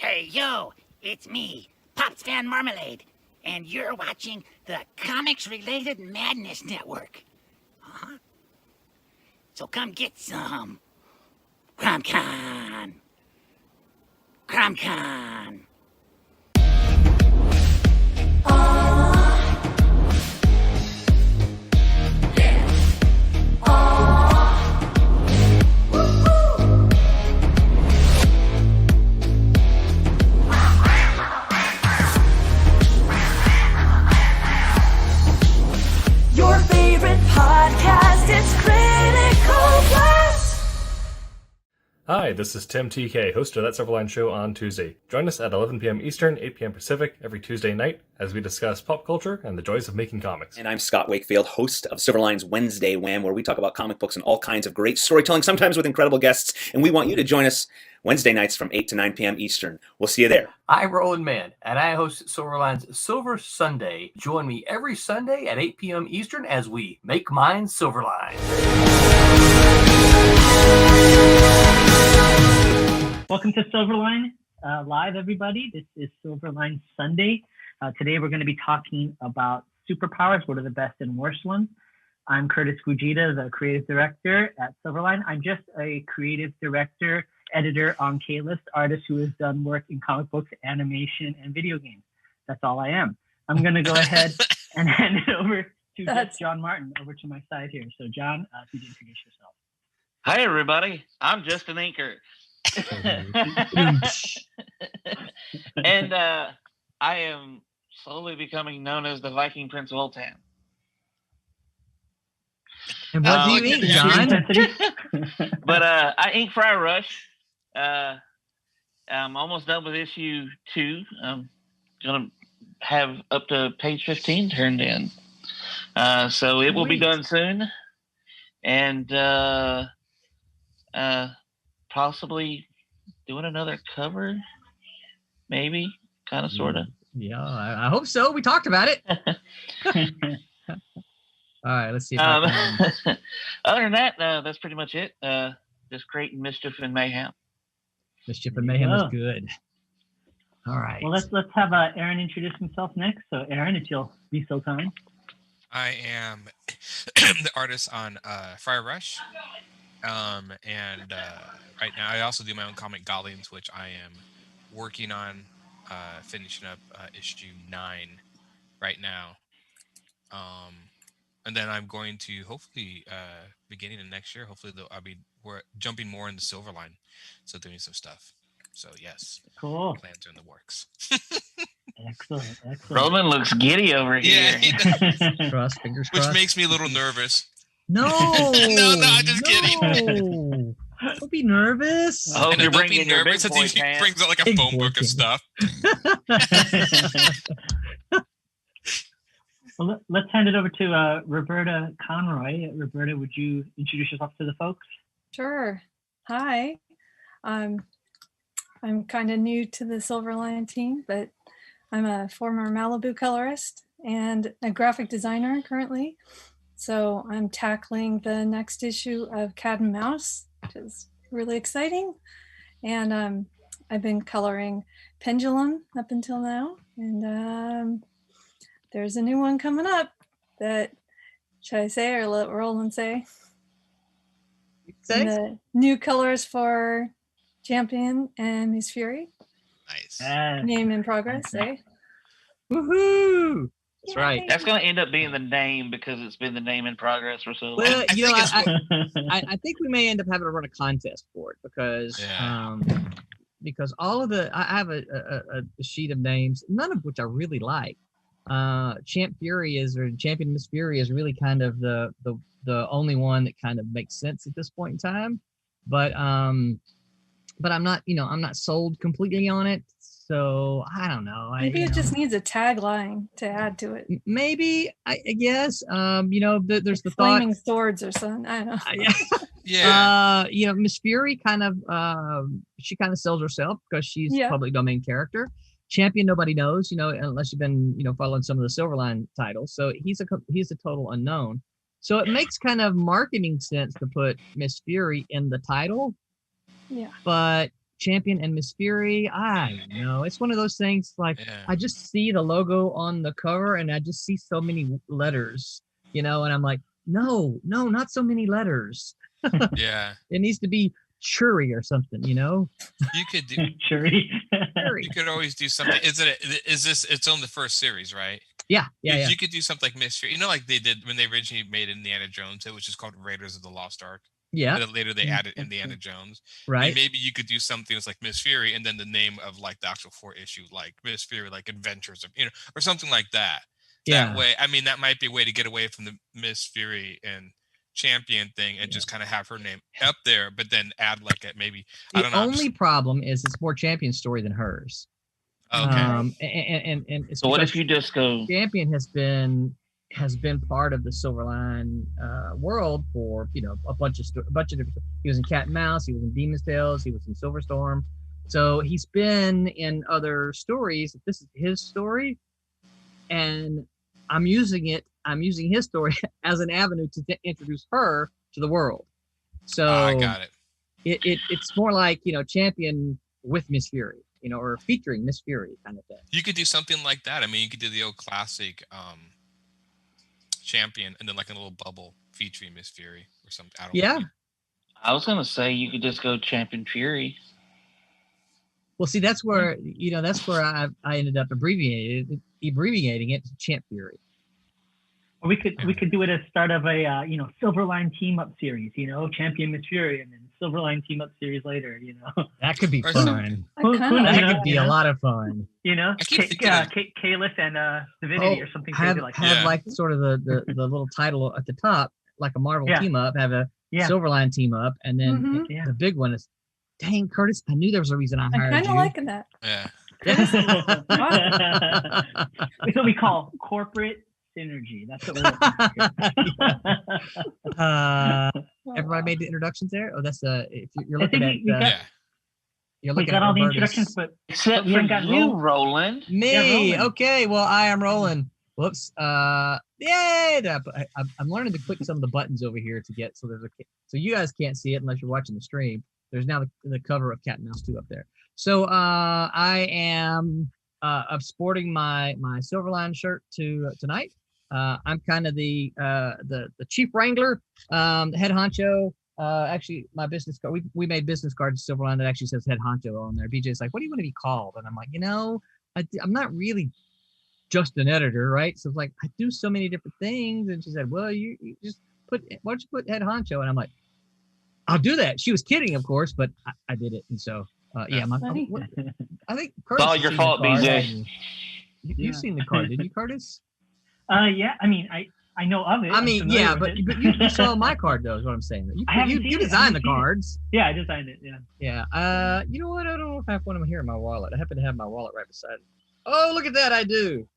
Hey, yo, it's me, Pops Fan Marmalade, and you're watching the Comics-Related Madness Network. Huh? So come get some. CromCon. CromCon. Your favorite podcast, it's Critical Blast. Hi, this is Tim TK, host of That Silverline Show on Tuesday. Join us at 11 p.m. Eastern, 8 p.m. Pacific every Tuesday night as we discuss pop culture and the joys of making comics. And I'm Scott Wakefield, host of Silverline's Wednesday Wham, where we talk about comic books and all kinds of great storytelling, sometimes with incredible guests. And we want you to join us Wednesday nights from 8 to 9 p.m. Eastern. We'll see you there. I'm Roland Mann, and I host Silverline's Silver Sunday. Join me every Sunday at 8 p.m. Eastern as we make mine Silverline. Welcome to Silverline Live, everybody. This is Silverline Sunday. Today we're going to be talking about Superpowers, what are the best and worst ones. I'm Curtis Fujita, the creative director at Silverline. I'm just a creative director, editor on K-List, artist who has done work in comic books, animation, and video games. That's all I am. I'm going to go ahead and hand it over to John Martin over to my side here. So John, if you'd introduce yourself. Hi, everybody. I'm Justin Inker. And I am slowly becoming known as the Viking Prince of Old Town. And what do you mean, John? But I ink Fire Rush. I'm almost done with issue 2. I'm gonna have up to page 15 turned in. So it will be done soon. And possibly doing another cover, maybe, kind of, sort of. Yeah, I hope so. We talked about it. All right, let's see. If I can... Other than that, that's pretty much it. Just creating mischief and mayhem. Mischief and mayhem is good. All right. Well, let's have Aaron introduce himself next. So, Aaron, if you'll be so kind. I am the artist on Fire Rush. And right now I also do my own comic Goblins, which I am working on finishing up issue 9 right now. And then I'm going to hopefully beginning of next year, we're jumping more into Silverline, so doing some stuff. So yes, cool. Plans are in the works. Excellent. Roland looks giddy over here. Yeah, he does. Fingers crossed. Which makes me a little nervous. No, no, I'm just kidding. Don't be nervous. I hope And you're don't bringing be your nervous big since boy he pants. brings out like a Big phone boy book of stuff. Well, let's hand it over to Roberta Conroy. Roberta, would you introduce yourself to the folks? Sure. Hi. I'm kind of new to the Silverline team, but I'm a former Malibu colorist and a graphic designer currently. So I'm tackling the next issue of Cat and Mouse, which is really exciting. And I've been coloring Pendulum up until now. And there's a new one coming up that, should I say or let Roland say? The new colors for Champion and Miss Fury. Nice. Name in progress, eh? Woohoo! That's right. That's going to end up being the name because it's been the name in progress for so long. Well, I think we may end up having to run a contest for it because all of I have a sheet of names, none of which I really like. Champion Miss Fury is really kind of the only one that kind of makes sense at this point in time. But I'm not sold completely on it. So I don't know. Maybe it just needs a tagline to add to it. Maybe I guess. There's the Flaming Swords or something. I don't know. Yeah. Miss Fury kind of she kind of sells herself because she's a public domain character. Champion, nobody knows, unless you've been, following some of the Silverline titles. So he's a total unknown. So it makes kind of marketing sense to put Miss Fury in the title. Yeah. But Champion and Miss Fury. I know it's one of those things. Like Yeah. I just see the logo on the cover, and I just see so many letters, and I'm like, no, not so many letters. Yeah. It needs to be Churi or something, You could do. Churi. You could always do something. Is this? It's on the first series, right? Yeah. You could do something like Mystery. Like they did when they originally made Indiana Jones. It was just called Raiders of the Lost Ark. Yeah. And then later they added Indiana Jones. Right. I mean, maybe you could do something that's like Miss Fury, and then the name of like the actual 4-issue, like Miss Fury, like Adventures of, or something like that. Yeah. That way, I mean, that might be a way to get away from the Miss Fury and Champion thing, and just kind of have her name up there, but then add like a maybe. I don't know. The only problem is it's more Champion's story than hers. Okay. And it's So what because if you just go? Champion has been part of the Silverline world for a bunch of different. He was in Cat and Mouse. He was in Demon's Tales. He was in Silver Storm. So he's been in other stories. This is his story, and I'm using his story as an avenue to introduce her to the world. So I got it. It's more like Champion with Miss Fury, or featuring Miss Fury kind of thing. You could do something like that. I mean, you could do the old classic Champion, and then like a little bubble featuring Miss Fury or something. I don't know. I was gonna say you could just go Champion Fury. Well, see, that's where I ended up abbreviating it to Champ Fury. Or we could do it as start of a Silverline team up series, Champion Miss Fury, and then Silverline team up series later, That could be Or fun. That could be a lot of fun. Kalis and Divinity or something crazy like that. Have like sort of the little title at the top, like a Marvel team up. Have a Silverline team up, and then the big one is, dang, Curtis, I knew there was a reason I hired you. I'm kind of liking that. Yeah. It's what we call corporate synergy. That's what we're everybody made the introductions there. Oh, that's if you're looking at you're we looking got at all the Roberta's. introductions, but Except we for haven't got you, Roland. Me. Yeah, Roland. Okay. Well, I am rolling. Whoops. Yay! I'm learning to click some of the buttons over here to get so you guys can't see it unless you're watching the stream. There's now the cover of Cat and Mouse 2 up there. So I am sporting my Silverline shirt tonight. I'm kind of the chief wrangler, the head honcho. Actually, my business card, we made business cards to Silverline that actually says head honcho on there. BJ's like, what do you want to be called? And I'm like, I'm not really just an editor, right? So it's like, I do so many different things. And she said, well, you just why don't you put head honcho? And I'm like, I'll do that. She was kidding, of course, but I did it. And so, I think Curtis, It's all your fault, BJ. You've seen the card, didn't you, Curtis? Yeah. I mean, I know of it. I mean, yeah, but you saw my card, though, is what I'm saying. You designed the cards. Yeah, I designed it. Yeah. Yeah. You know what? I don't know if I have one of them here in my wallet. I happen to have my wallet right beside it. Oh, look at that. I do.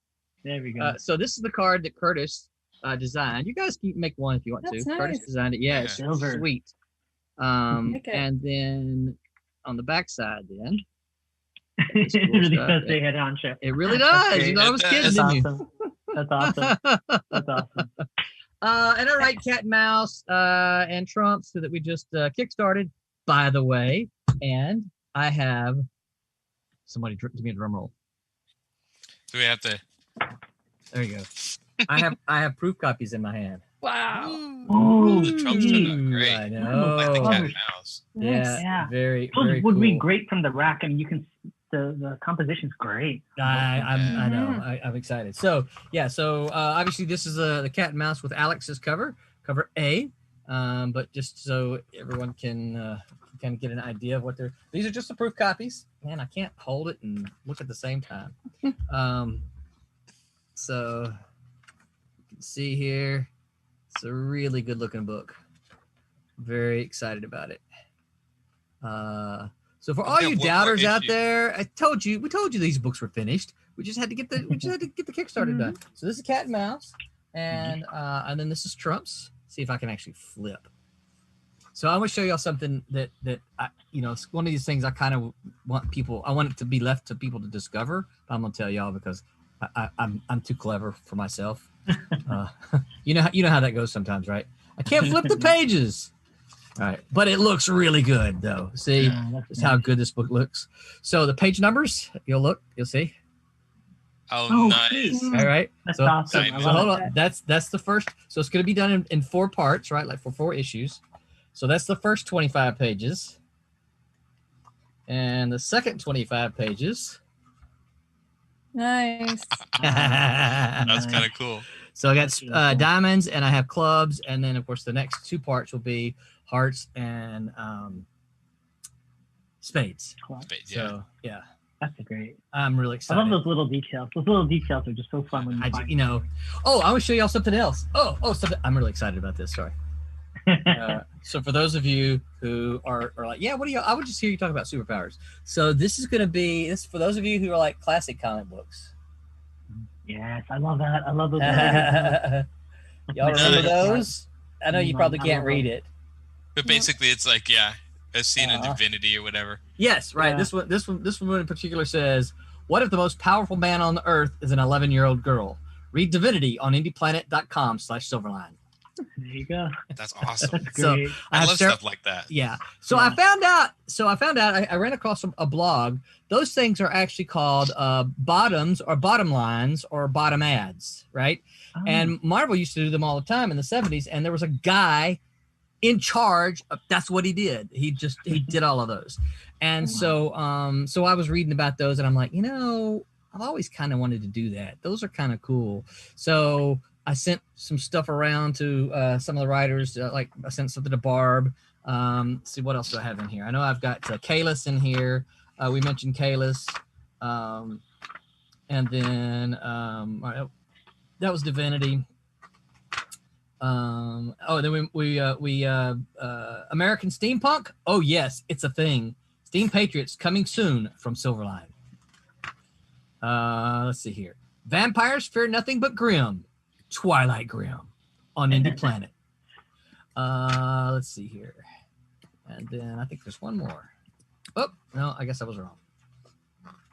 There we go. So this is the card that Curtis designed. You guys can make one if you want That's to. nice. Curtis designed it. Yeah, it's Silver. sweet. Okay. And then on the back side, then It really does say head honcho. it really does. great. I was kidding, That's didn't you? awesome. That's awesome. That's awesome. And I write Cat and Mouse and Trump so that we just kickstarted, by the way. And I have somebody give me a drum roll. Do we have to? There you go. I have proof copies in my hand. Wow. Ooh. The Trumps turned out great. I I know. like the Cat and Mouse. Yeah, very, Those very would cool. be great from the rack. I mean, you can the composition's great. I know. I'm excited. So yeah. So obviously this is the Cat and Mouse with Alex's cover A. But just so everyone can kind of get an idea of what these are just the proof copies. Man, I can't hold it and look at the same time. So you can see here, it's a really good looking book. Very excited about it. So for all Yeah, you what doubters out issue? there, we told you these books were finished. We just had to get the Kickstarter done. So this is Cat and Mouse, and then this is Trump's. See if I can actually flip. So I want to show y'all something that I, it's one of these things I kind of want it to be left to people to discover. But I'm gonna tell y'all because I'm too clever for myself. You know how that goes sometimes, right? I can't flip the pages. All right, but it looks really good though. See, that's how good this book looks. So the page numbers, you'll see. Oh, nice. All right. That's so, awesome. So hold on. That's the first. So it's going to be done in 4 parts, right? Like for 4 issues. So that's the first 25 pages. And the second 25 pages. Nice. That's kind of cool. So I got diamonds and I have clubs. And then, of course, the next 2 parts will be hearts and spades. Spades, so, yeah. That's great. I'm really excited. I love those little details. Those little details are just so fun when you find them. Oh, I want to show y'all something else. Something. I'm really excited about this. Sorry. So for those of you who are like, yeah, what do you? I would just hear you talk about superpowers. So this is going to be this for those of you who are like classic comic books. Yes, I love that. I love those. Y'all remember those? I know you probably can't read it. But basically, it's like, a scene in Divinity or whatever. Yes, right. Yeah. This one in particular says, "What if the most powerful man on the earth is an 11-year-old girl?" Read Divinity on indieplanet.com/Silverline. There you go. That's awesome. That's great. So I love stuff like that. Yeah. So I found out. I ran across a blog. Those things are actually called bottoms or bottom lines or bottom ads, right? Oh. And Marvel used to do them all the time in the 70s. And there was a guy in charge of, that's what he did. He did all of those. And so I was reading about those and I'm like, I've always kind of wanted to do that. Those are kind of cool. So I sent some stuff around to some of the writers. Like I sent something to Barb. See what else do I have in here? I know I've got Kalis in here. We mentioned Kalis. And then that was Divinity. Then we American Steampunk. Oh yes, it's a thing. Steam Patriots coming soon from Silverline. Let's see here. Vampires fear nothing but grim. Twilight Grim on Indie Planet. Let's see here. And then I think there's one more. Oh, no, I guess I was wrong.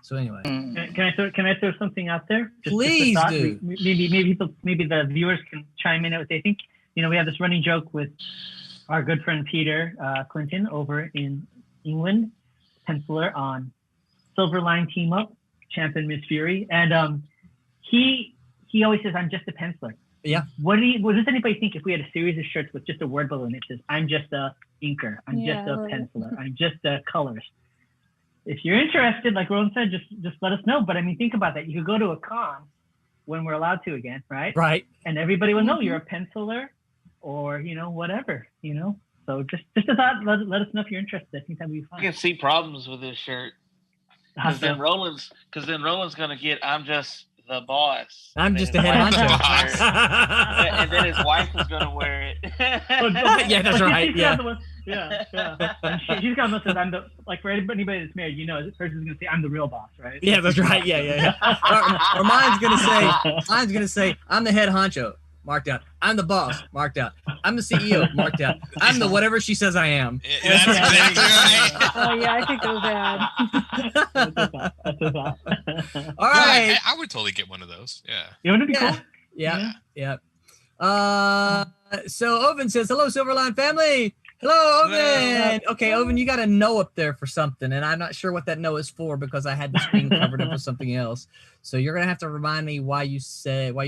So anyway. Can I throw something out there? Please do. Maybe the viewers can chime in what they think. We have this running joke with our good friend Peter Clinton over in England, penciler on Silverline Team Up, Champion Miss Fury. And he always says, "I'm just a penciler." Yeah. What does anybody think if we had a series of shirts with just a word below and it says, "I'm just a inker. I'm just a penciler. I'm just a colorist." If you're interested, like Rowan said, just let us know. But I mean, think about that. You could go to a con when we're allowed to again, right? Right. And everybody will know you're a penciler or, whatever, So just a thought, let us know if you're interested. I think that'd be fun. I can see problems with this shirt. Because then Roland's going to get, "I'm just the boss." I'm just a head honcho. And then his wife is going to wear it. Yeah, that's right. Yeah. And she's got one that says, "I'm the," like for anybody that's married, this person's going to say, "I'm the real boss," right? Yeah, that's right. Yeah. Or mine's going to say, "I'm the head honcho." Marked out. "I'm the boss." Marked out. "I'm the CEO." Marked out. "I'm the whatever she says I am." That's exactly right. Oh yeah, I could go bad. That's a thought. All right. I would totally get one of those. Yeah. You want to be cool? Yeah. So Oven says, "Hello, Silverline family." Hello, Oven. Okay, Oven, you got a no up there for something, and I'm not sure what that no is for because I had the screen covered up with something else. So you're gonna have to remind me why you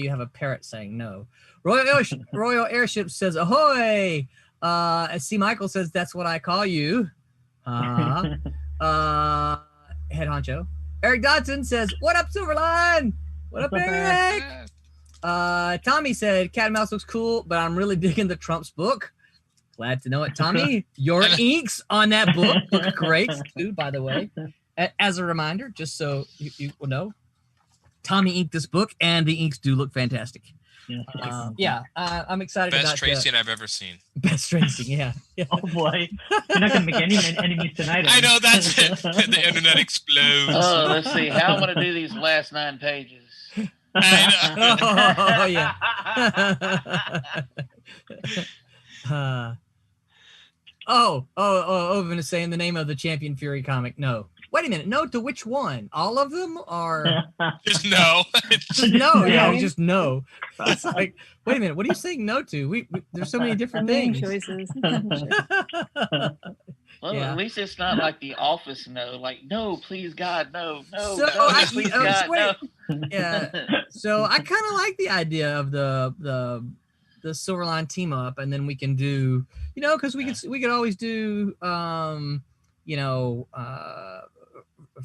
have a parrot saying no. Royal Airship says ahoy. C. Michael says that's what I call you. Head honcho. Eric Dodson says, "What up, Silverline? What up, Eric?" Tommy said, "Cat and Mouse looks cool, but I'm really digging the Trump's book." Glad to know it, Tommy. Your inks on that book look great too, by the way. As a reminder, just so you will know, Tommy inked this book, and the inks do look fantastic. I'm excited about best tracing I've ever seen. Best tracing, yeah. Oh boy, you're not gonna make any enemies tonight. I know, that's it. The internet explodes. Oh, let's see. How I'm gonna do these last 9 pages. Oh yeah. Oven is saying the name of the Champion Fury comic. No, Wait a minute. No to which one? All of them or Just no. no? Yeah, Yeah. just no. It's like, wait a minute. What are you saying no to? We there's so many different Many things. choices. Well, Yeah. at least it's not like The Office. No, like no, please God, no, no, So, no, I- please oh, God, wait. no. Yeah. So I kind of like the idea of the Silverline team up, and then we can do, because we could always do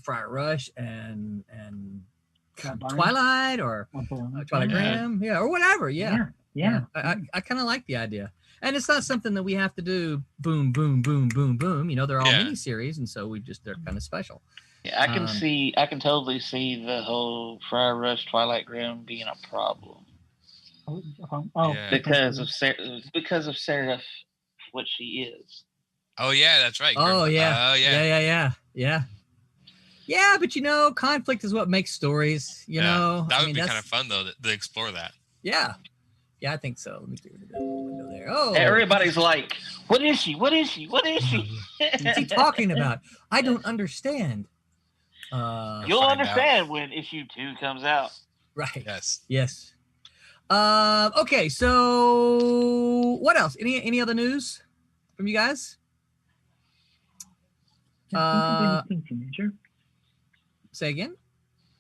Friar Rush and Twilight or Twilight Graham, or whatever. Yeah. I kind of like the idea, and it's not something that we have to do boom, boom, boom, boom, boom. They're all mini series, and so they're kind of special. Yeah, I can totally see the whole Friar Rush Twilight Graham being a problem. Yeah. Because of Sarah, what she is. Oh yeah, that's right. Oh yeah. Oh yeah. Yeah, but conflict is what makes stories. That would be kind of fun though to explore that. Yeah, I think so. Let me do the window there. Oh, Everybody's like, "What is she? What is she? What is she?" What's he talking about? I don't understand. You'll understand when issue 2 comes out. Right. Yes. Okay. So, what else? Any other news from you guys? Can't think of anything too major. Say again.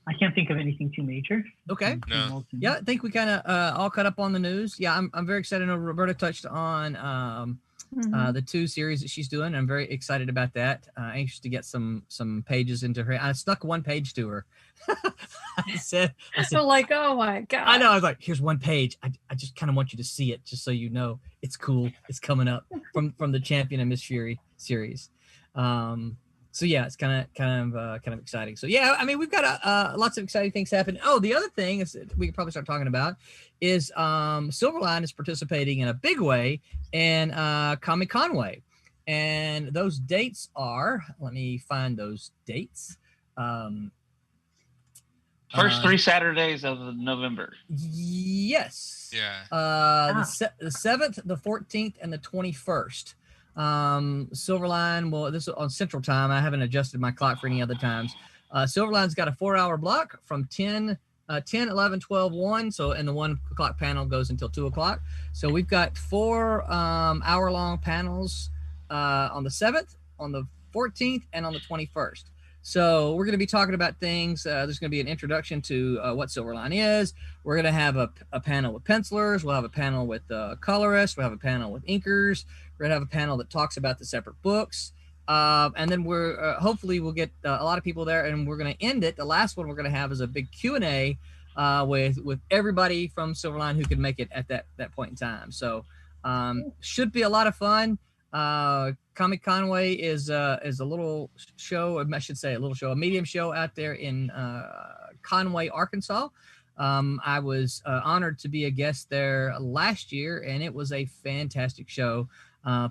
I can't think of anything too major. Okay. No. Yeah, I think we kind of all caught up on the news. Yeah, I'm very excited. I know Roberta touched on the 2 series that she's doing. I'm very excited about that. Anxious to get some pages into her. I stuck one page to her. I said, So like, oh my God. I know. I was like, here's one page. I just kind of want you to see it, just so you know it's cool. It's coming up from the Champion and Miss Fury series. So yeah, it's kind of exciting. So yeah, I mean, we've got lots of exciting things happening. Oh, the other thing is we could probably start talking about is Silverline is participating in a big way in Comic Conway, and those dates are. Let me find those dates. First 3 Saturdays of November. Yes. Yeah. The 7th, the 14th, and the 21st. Silverline, well, this is on Central Time. I haven't adjusted my clock for any other times. Silverline's got a 4-hour block from 10, 11, 12, 1. So, and the 1 o'clock panel goes until 2 o'clock. So we've got 4 hour-long panels on the 7th, on the 14th, and on the 21st. So we're going to be talking about things. There's going to be an introduction to what Silverline is. We're going to have a panel with pencilers. We'll have a panel with colorists. We'll have a panel with inkers. We're going to have a panel that talks about the separate books. And then we're hopefully we'll get a lot of people there, and we're going to end it. The last one we're going to have is a big Q&A with everybody from Silverline who could make it at that point in time. So should be a lot of fun. Comic Conway is a little show, I should say a medium show out there in Conway, Arkansas. I was honored to be a guest there last year, and it was a fantastic show.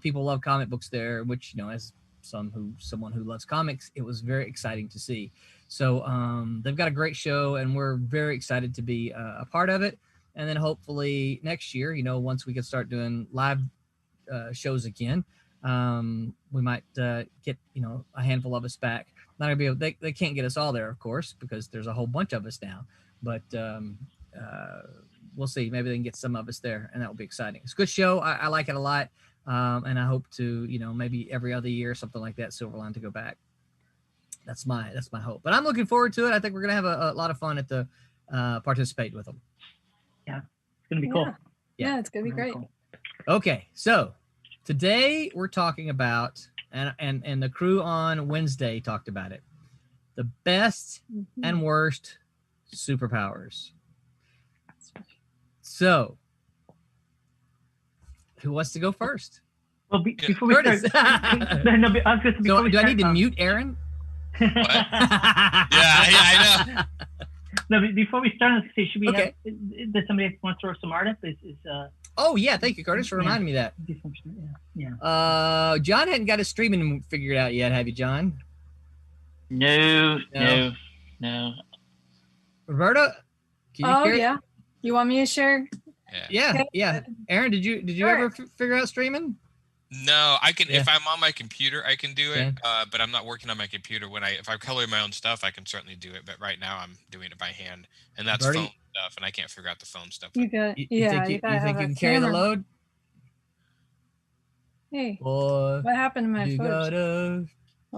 People love comic books there, which, as someone who loves comics, it was very exciting to see. So they've got a great show, and we're very excited to be a part of it. And then hopefully next year, once we can start doing live shows again, we might get a handful of us back. Not gonna be able, they can't get us all there, of course, because there's a whole bunch of us now, but we'll see. Maybe they can get some of us there, and that will be exciting. It's a good show. I like it a lot, and I hope to maybe every other year or something like that, Silverline to go back. That's my hope, but I'm looking forward to it. I think we're gonna have a lot of fun at the participate with them. Yeah, it's gonna be cool. Yeah, it's gonna be great. Cool. Okay, so today we're talking about, and the crew on Wednesday talked about it, the best and worst superpowers. So, who wants to go first? Well, before we Curtis. start, Do I need to mute Aaron? What? I know. No, before we start, let's see. Should we Okay. does somebody want to throw some art up? Oh yeah, thank you, Curtis, for reminding me of that. Yeah. John hadn't got his streaming figured out yet, have you, John? No. Roberta, can you Oh hear? yeah. You want me to share? Yeah. Aaron, did you Sure. ever figure out streaming? No, I can Yeah. if I'm on my computer, I can do it. Can? But I'm not working on my computer. If I color my own stuff, I can certainly do it. But right now, I'm doing it by hand, and that's Birdie? foam stuff, and I can't figure out the foam stuff. You got, You yeah, think you you gotta think have you a can carry the camera. load? Hey, Boy, what happened to my you photos? gotta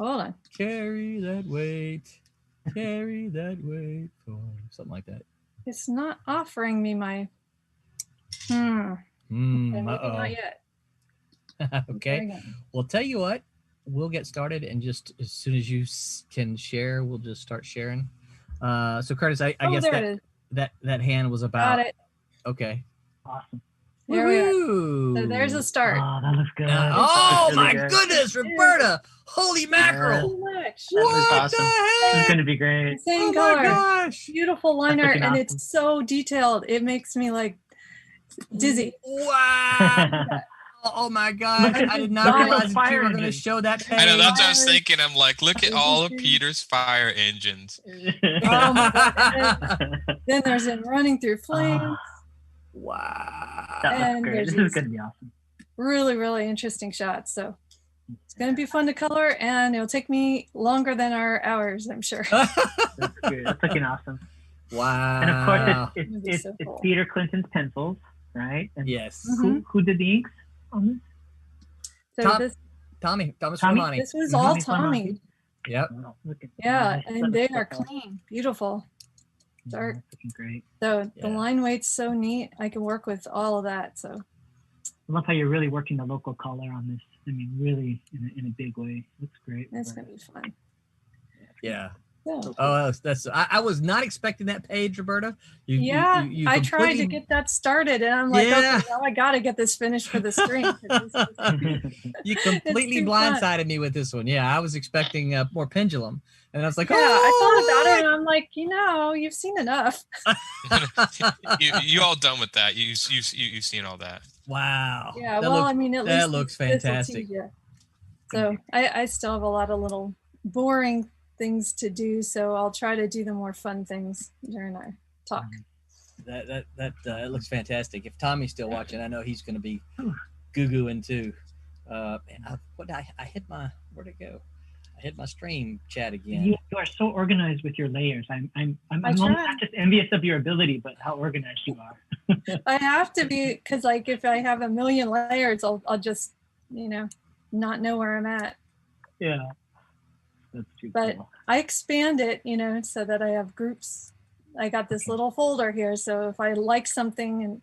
Hold on. carry that weight. Carry that weight. Or something like that. It's not offering me my. Okay, maybe Uh-oh. not yet. Okay. Hang on. Well, tell you what, we'll get started, and just as soon as you can share, we'll just start sharing. So Curtis, I Oh, guess there it is. that hand was about. Got it. Okay. Awesome. There we are. Woohoo! So there's a start. Oh, that looks good. Oh That's really my good. goodness, Roberta! Holy mackerel! So much. What awesome. the This heck? is going to be great. Same Oh color. my gosh! Beautiful liner, freaking and awesome. it's so detailed. It makes me like dizzy. Wow! Oh my gosh! Look at I did the not realize that you fire were going to engine. show that page. I know that's what I was Fire. thinking. I'm like, look at all of Peter's fire engines. Oh my God. Then there's him running through flames. Wow! That looks And great. there's This is these- going to be awesome. Really, really interesting shots. So it's going to be fun to color, and it'll take me longer than our hours, I'm sure. That's good. That's looking awesome. Wow! And of course, It'd be it's so cool. Peter Clinton's pencils, right? And Yes. who did the inks on this? So Tom- this Thomas Tommy? Romani. this was Mhm. all Tommy Tommy. Yep. Oh, look at Yeah, this. and they are That's clean, beautiful. dark. looking great. So the Yeah. line weight's so neat. I can work with all of that. So I love how you're really working the local color on this. I mean, really in a big way. Looks great. it's going to be fun. Yeah. So, Oh, I was not expecting that page, Roberta. yeah, you I tried to completely- get that started, and I'm like, Yeah. okay, now I got to get this finished for the stream. 'cause this is- You completely too fun. blindsided me with this one. Yeah, I was expecting more pendulum, and I was like, yeah, oh, I thought about it, and I'm like, you've seen enough. You all done with that? You've seen all that? Wow. Yeah, That well, looks- I mean, at that least looks this will fantastic. tease you. So I still have a lot of little boring things to do, so I'll try to do the more fun things during our talk. That looks fantastic. If Tommy's still watching, I know he's going to be goo-gooing too. Man, I hit my, where'd it go? I hit my stream chat again. You are so organized with your layers. I'm I almost try. not just envious of your ability, but how organized you are. I have to be, because like if I have a million layers, I'll just not know where I'm at. Yeah. That's too But cool. I expand it, so that I have groups. I got this little folder here, so if I like something and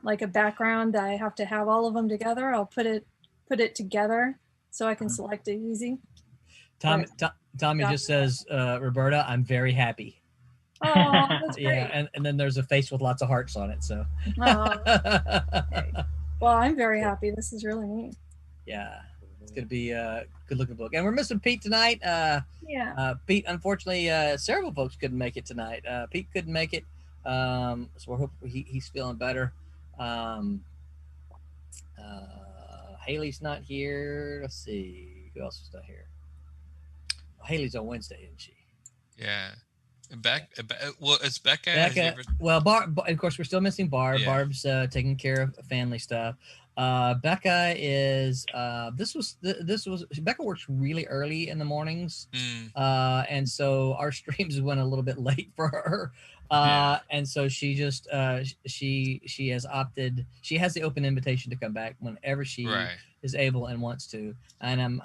like a background, I have to have all of them together. I'll put it together so I can select it easy. Tommy Got just says, Roberta, I'm very happy. Oh, that's great. Yeah, and then there's a face with lots of hearts on it. So. Oh, well, I'm very happy. This is really neat. Yeah, it's gonna be a good looking book. And we're missing Pete tonight. Yeah. Pete, unfortunately, several folks couldn't make it tonight. Pete couldn't make it, so we're hoping he's feeling better. Haley's not here. Let's see, who else is not here? Haley's on Wednesday, isn't she? Yeah. Well, it's Becca. Becca. Well, of course, we're still missing Barb. Yeah. Barb's taking care of family stuff. Becca is. Becca works really early in the mornings, and so our streams went a little bit late for her. And so she just she has opted. She has the open invitation to come back whenever she is able and wants to. And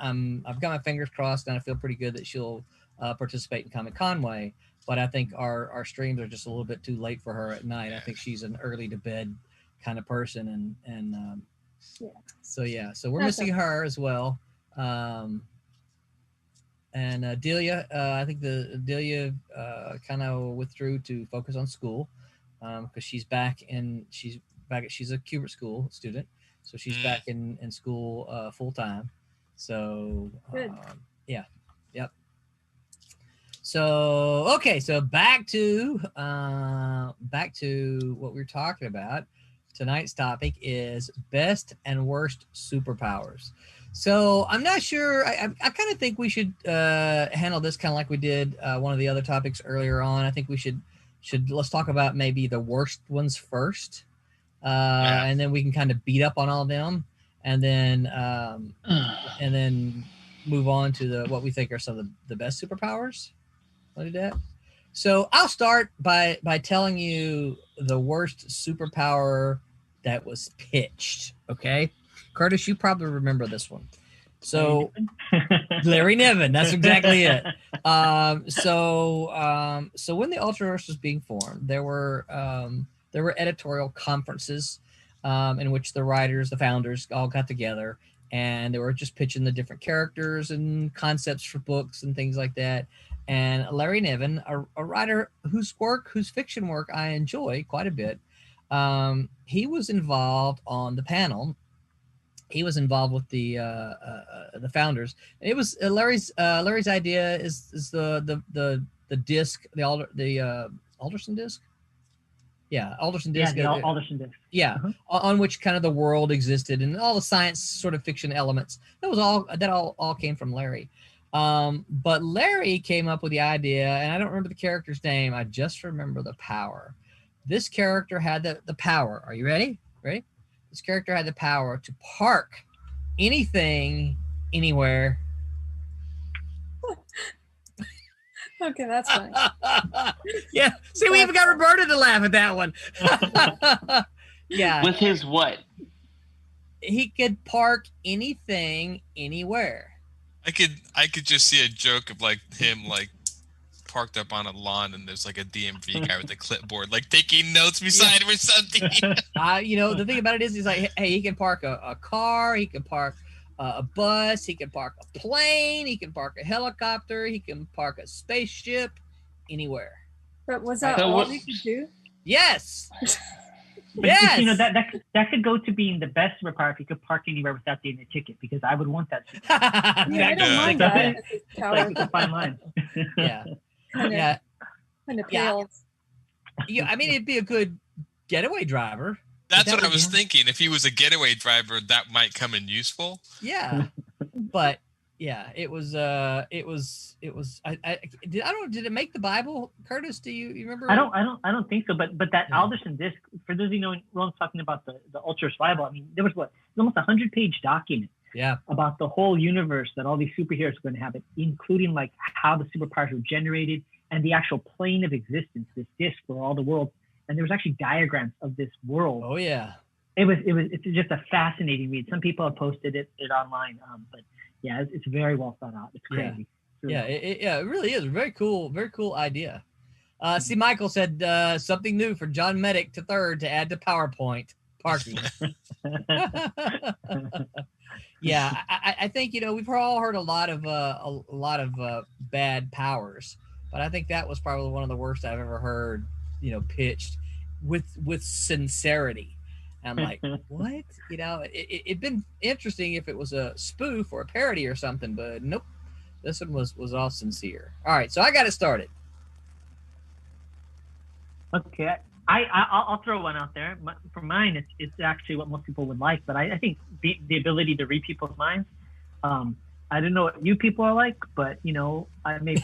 I've got my fingers crossed, and I feel pretty good that she'll participate in Comic Conway. But I think our streams are just a little bit too late for her at night. I think she's an early to bed kind of person, and so we're missing her as well. And Delia, I think Delia kind of withdrew to focus on school because she's back. She's a Kubert School student, so she's back in school full time. So Good. Yep. So okay, so back to what we're talking about. Tonight's topic is best and worst superpowers. So I'm not sure. I kind of think we should handle this kind of like we did one of the other topics earlier on. I think we should let's talk about maybe the worst ones first, and then we can kind of beat up on all of them, and then move on to what we think are some of the best superpowers. Want to do that? So I'll start by telling you the worst superpower that was pitched. Okay, Curtis, you probably remember this one. So Larry Niven, that's exactly it. So when the Ultraverse was being formed, there were editorial conferences in which the writers, the founders, all got together, and they were just pitching the different characters and concepts for books and things like that. And Larry Niven, a writer whose fiction work I enjoy quite a bit, he was involved on the panel. He was involved with the founders. It was Larry's idea is the disc, the Alderson disc. Yeah, Alderson disc. Yeah, the Alderson disc. Yeah, on which kind of the world existed and all the science sort of fiction elements. That all came from Larry. But Larry came up with the idea, and I don't remember the character's name. I just remember the power. This character had the power. Are you ready? Ready? This character had the power to park anything, anywhere. Okay, that's funny. Yeah. See, we even got Roberta to laugh at that one. Yeah. With his what? He could park anything, anywhere. I could just see a joke of like him like parked up on a lawn and there's like a DMV guy with a clipboard like taking notes beside him or something. The thing about it is he's like, hey, he can park a car, he can park a bus, he can park a plane, he can park a helicopter, he can park a spaceship, anywhere. But was that all he could do? Yes. But, Yes. you know, that could go to being the best superpower if you could park anywhere without getting a ticket, because I would want that. I mean, I don't mind that. It's like, it's a fine line. Yeah. Kind of pales. Yeah, I mean, it'd be a good getaway driver. That's what I was thinking. If he was a getaway driver, that might come in useful. Yeah, but yeah, it was. I don't know. Did it make the Bible, Curtis? Do you remember? I don't think so. But that Alderson disc, for those of you know, Ron's talking about the Ultraverse Bible. I mean, there was almost a 100-page document. Yeah. About the whole universe that all these superheroes are going to have, including like how the superpowers were generated and the actual plane of existence, this disc for all the worlds. And there was actually diagrams of this world. Oh yeah. It's just a fascinating read. Some people have posted it online, but yeah, it's very well thought out. It's crazy. Yeah, it really is. Very cool idea. See, Michael said something new for John Medic III to add to PowerPoint parking. Yeah, I think we've all heard a lot of bad powers, but I think that was probably one of the worst I've ever heard. Pitched with sincerity. And I'm like, what? It'd been interesting if it was a spoof or a parody or something, but nope. This one was all sincere. All right, so I got it started. Okay, I'll throw one out there. For mine, it's actually what most people would like, but I think the ability to read people's minds. I don't know what you people are like, but I may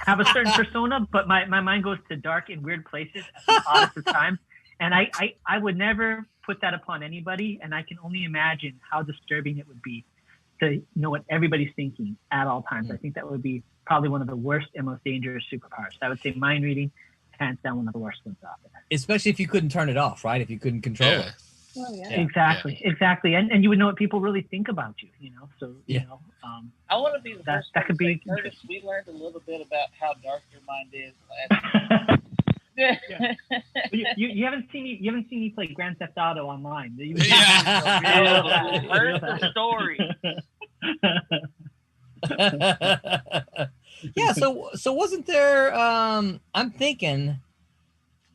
have a certain persona, but my mind goes to dark and weird places at the oddest of times, and I would never put that upon anybody, and I can only imagine how disturbing it would be to know what everybody's thinking at all times. I think that would be probably one of the worst and most dangerous superpowers. I would say mind reading, hands down, one of the worst ones out there. Especially if you couldn't turn it off, right? If you couldn't control it. Oh, yeah. Exactly. And you would know what people really think about you, So, I want to be the first that could be Curtis, we learned a little bit about how dark your mind is. You haven't seen me play Grand Theft Auto online. Heard the story. Yeah, so wasn't there I'm thinking,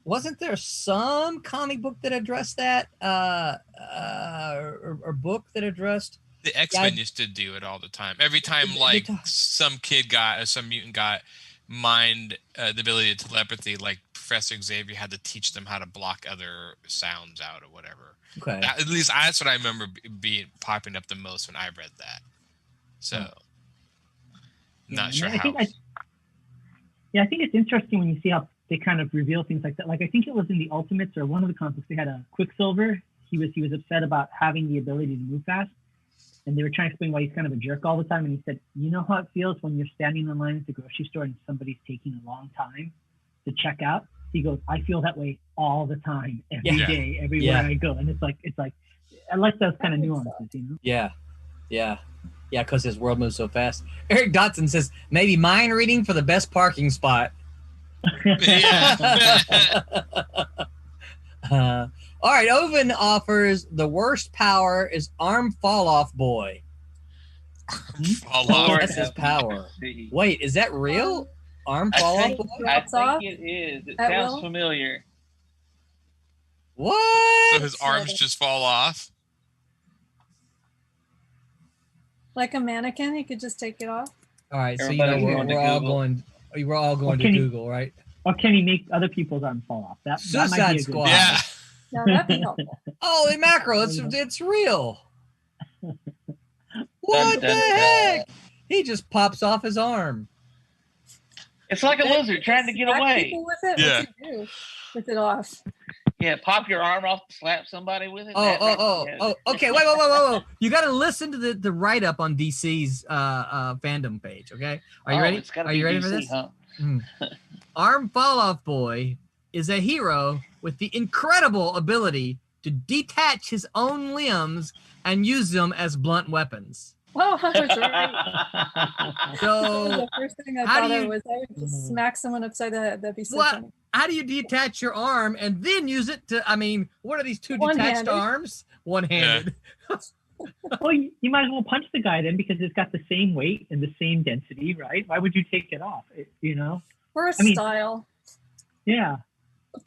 wasn't there some comic book that addressed that or book that addressed the X-Men used to do it all the time. Every time like some mutant got mind the ability to telepathy, like Professor Xavier had to teach them how to block other sounds out or whatever. Okay. At least that's what I remember being popping up the most when I read that. So not sure how. I think it's interesting when you see how they kind of reveal things like that. Like I think it was in the Ultimates or one of the comics, they had a Quicksilver. he was upset about having the ability to move fast, and they were trying to explain why he's kind of a jerk all the time. And he said, you know how it feels when you're standing in line at the grocery store and somebody's taking a long time to check out? He goes, I feel that way all the time, every day, everywhere I go. And it's like I like those kind of nuances, you know? Yeah, because his world moves so fast. Eric Dotson says, maybe mind reading for the best parking spot. All right, Oven offers the worst power is arm fall off boy. Fall off. That's his power. Wait, is that real? Arm fall off boy? I think it is. It sounds familiar. What? So his arms just fall off? Like a mannequin, he could just take it off. All right, so we're all going to Google, right? Or can he make other people's arms fall off? That might be Suicide a good Squad. one. Yeah. Yeah, that'd be helpful. Holy mackerel, it's real. What the heck? He just pops off his arm. It's like a lizard trying to get away. People with it? Yeah. What's he do with it off? Yeah, pop your arm off, slap somebody with it. Oh, okay. Wait. You got to listen to the write-up on DC's fandom page, okay? Are you ready? Are you ready for this? Huh? Arm Fall Off Boy is a hero with the incredible ability to detach his own limbs and use them as blunt weapons. Oh, that's right. So The first thing I how thought do of you- was I would just smack someone upside the head. That'd be so What? funny. How do you detach your arm and then use it to, I mean, what are these two detached One-handed. arms? One-handed. Well, you might as well punch the guy then, because it's got the same weight and the same density, right? Why would you take it off? You know? Or a I mean- style. Yeah.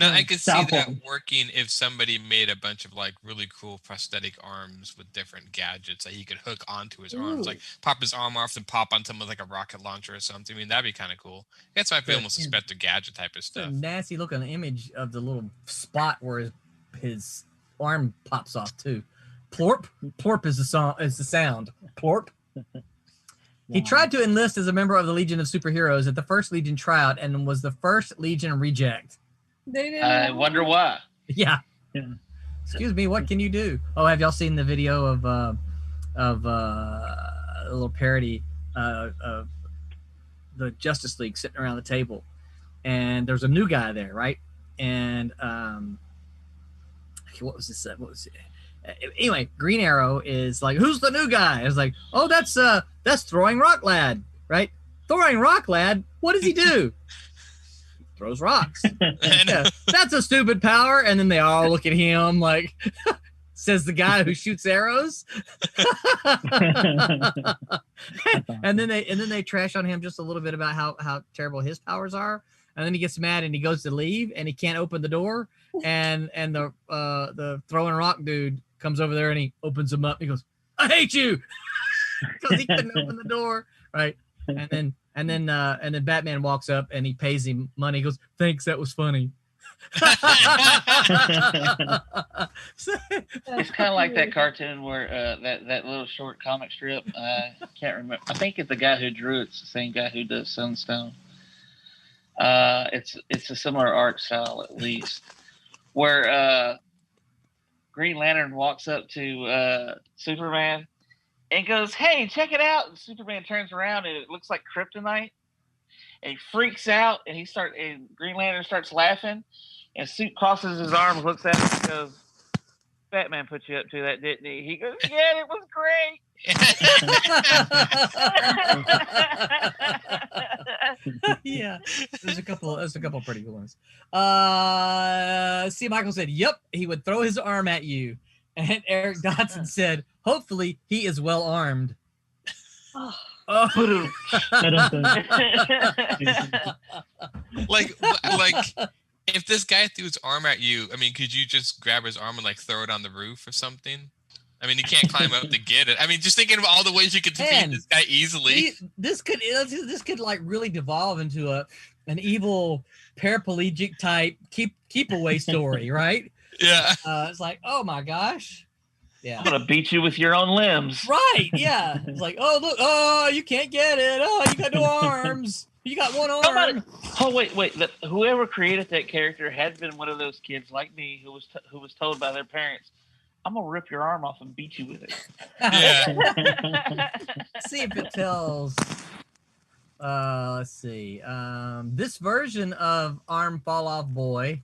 No, I could see Stop that it. working if somebody made a bunch of like really cool prosthetic arms with different gadgets that he could hook onto his arms, Ooh. like pop his arm off and pop on something with like a rocket launcher or something. I mean, that'd be kind of cool. That's why I feel almost suspect the gadget type of It's a stuff. nasty looking image of the little spot where his arm pops off too. Plorp. Plorp is the sound. Plorp. He tried to enlist as a member of the Legion of Superheroes at the first Legion tryout and was the first Legion reject. They didn't I know. wonder why. Yeah. Yeah. Excuse me, what can you do? Oh, have y'all seen the video of a little parody of the Justice League sitting around the table, and there's a new guy there, right? And what was this? What was it? Anyway, Green Arrow is like, "Who's the new guy?" It's like, "Oh, that's Throwing Rock Lad, right? Throwing Rock Lad. What does he do?" Throws rocks. Yeah, that's a stupid power. And then they all look at him like, says the guy who shoots arrows. and then they trash on him just a little bit about how terrible his powers are. And then he gets mad and he goes to leave and he can't open the door. And the throwing rock dude comes over there and he opens him up. He goes, "I hate you," because he couldn't open the door, right? And then Batman walks up and he pays him money. He goes, "Thanks, that was funny." It's kind of like that cartoon where that little short comic strip. I can't remember. I think it's the guy who drew it. It's the same guy who does Sunstone. It's a similar art style, at least, where Green Lantern walks up to Superman and goes, "Hey, check it out!" And Superman turns around and it looks like kryptonite, and he freaks out. And Green Lantern starts laughing, and Suit crosses his arms, looks at him, and goes, "Batman put you up to that, didn't he?" He goes, "Yeah, it was great." Yeah, there's a couple pretty good ones. See, Michael said, "Yep, he would throw his arm at you," and Eric Dotson said, "Hopefully, he is well armed." Oh. like if this guy threw his arm at you, I mean, could you just grab his arm and like throw it on the roof or something? I mean, you can't climb up to get it. I mean, just thinking of all the ways you could defeat this guy easily. This could like really devolve into an evil paraplegic type keep away story, right? Yeah. It's like, oh my gosh. Yeah. I'm gonna beat you with your own limbs. Right. Yeah. It's like, oh look, oh you can't get it. Oh, you got no arms. You got one arm. Oh wait. Whoever created that character had been one of those kids like me who was told by their parents, I'm gonna rip your arm off and beat you with it. Yeah. See if it tells. Let's see. This version of Arm Fall Off Boy,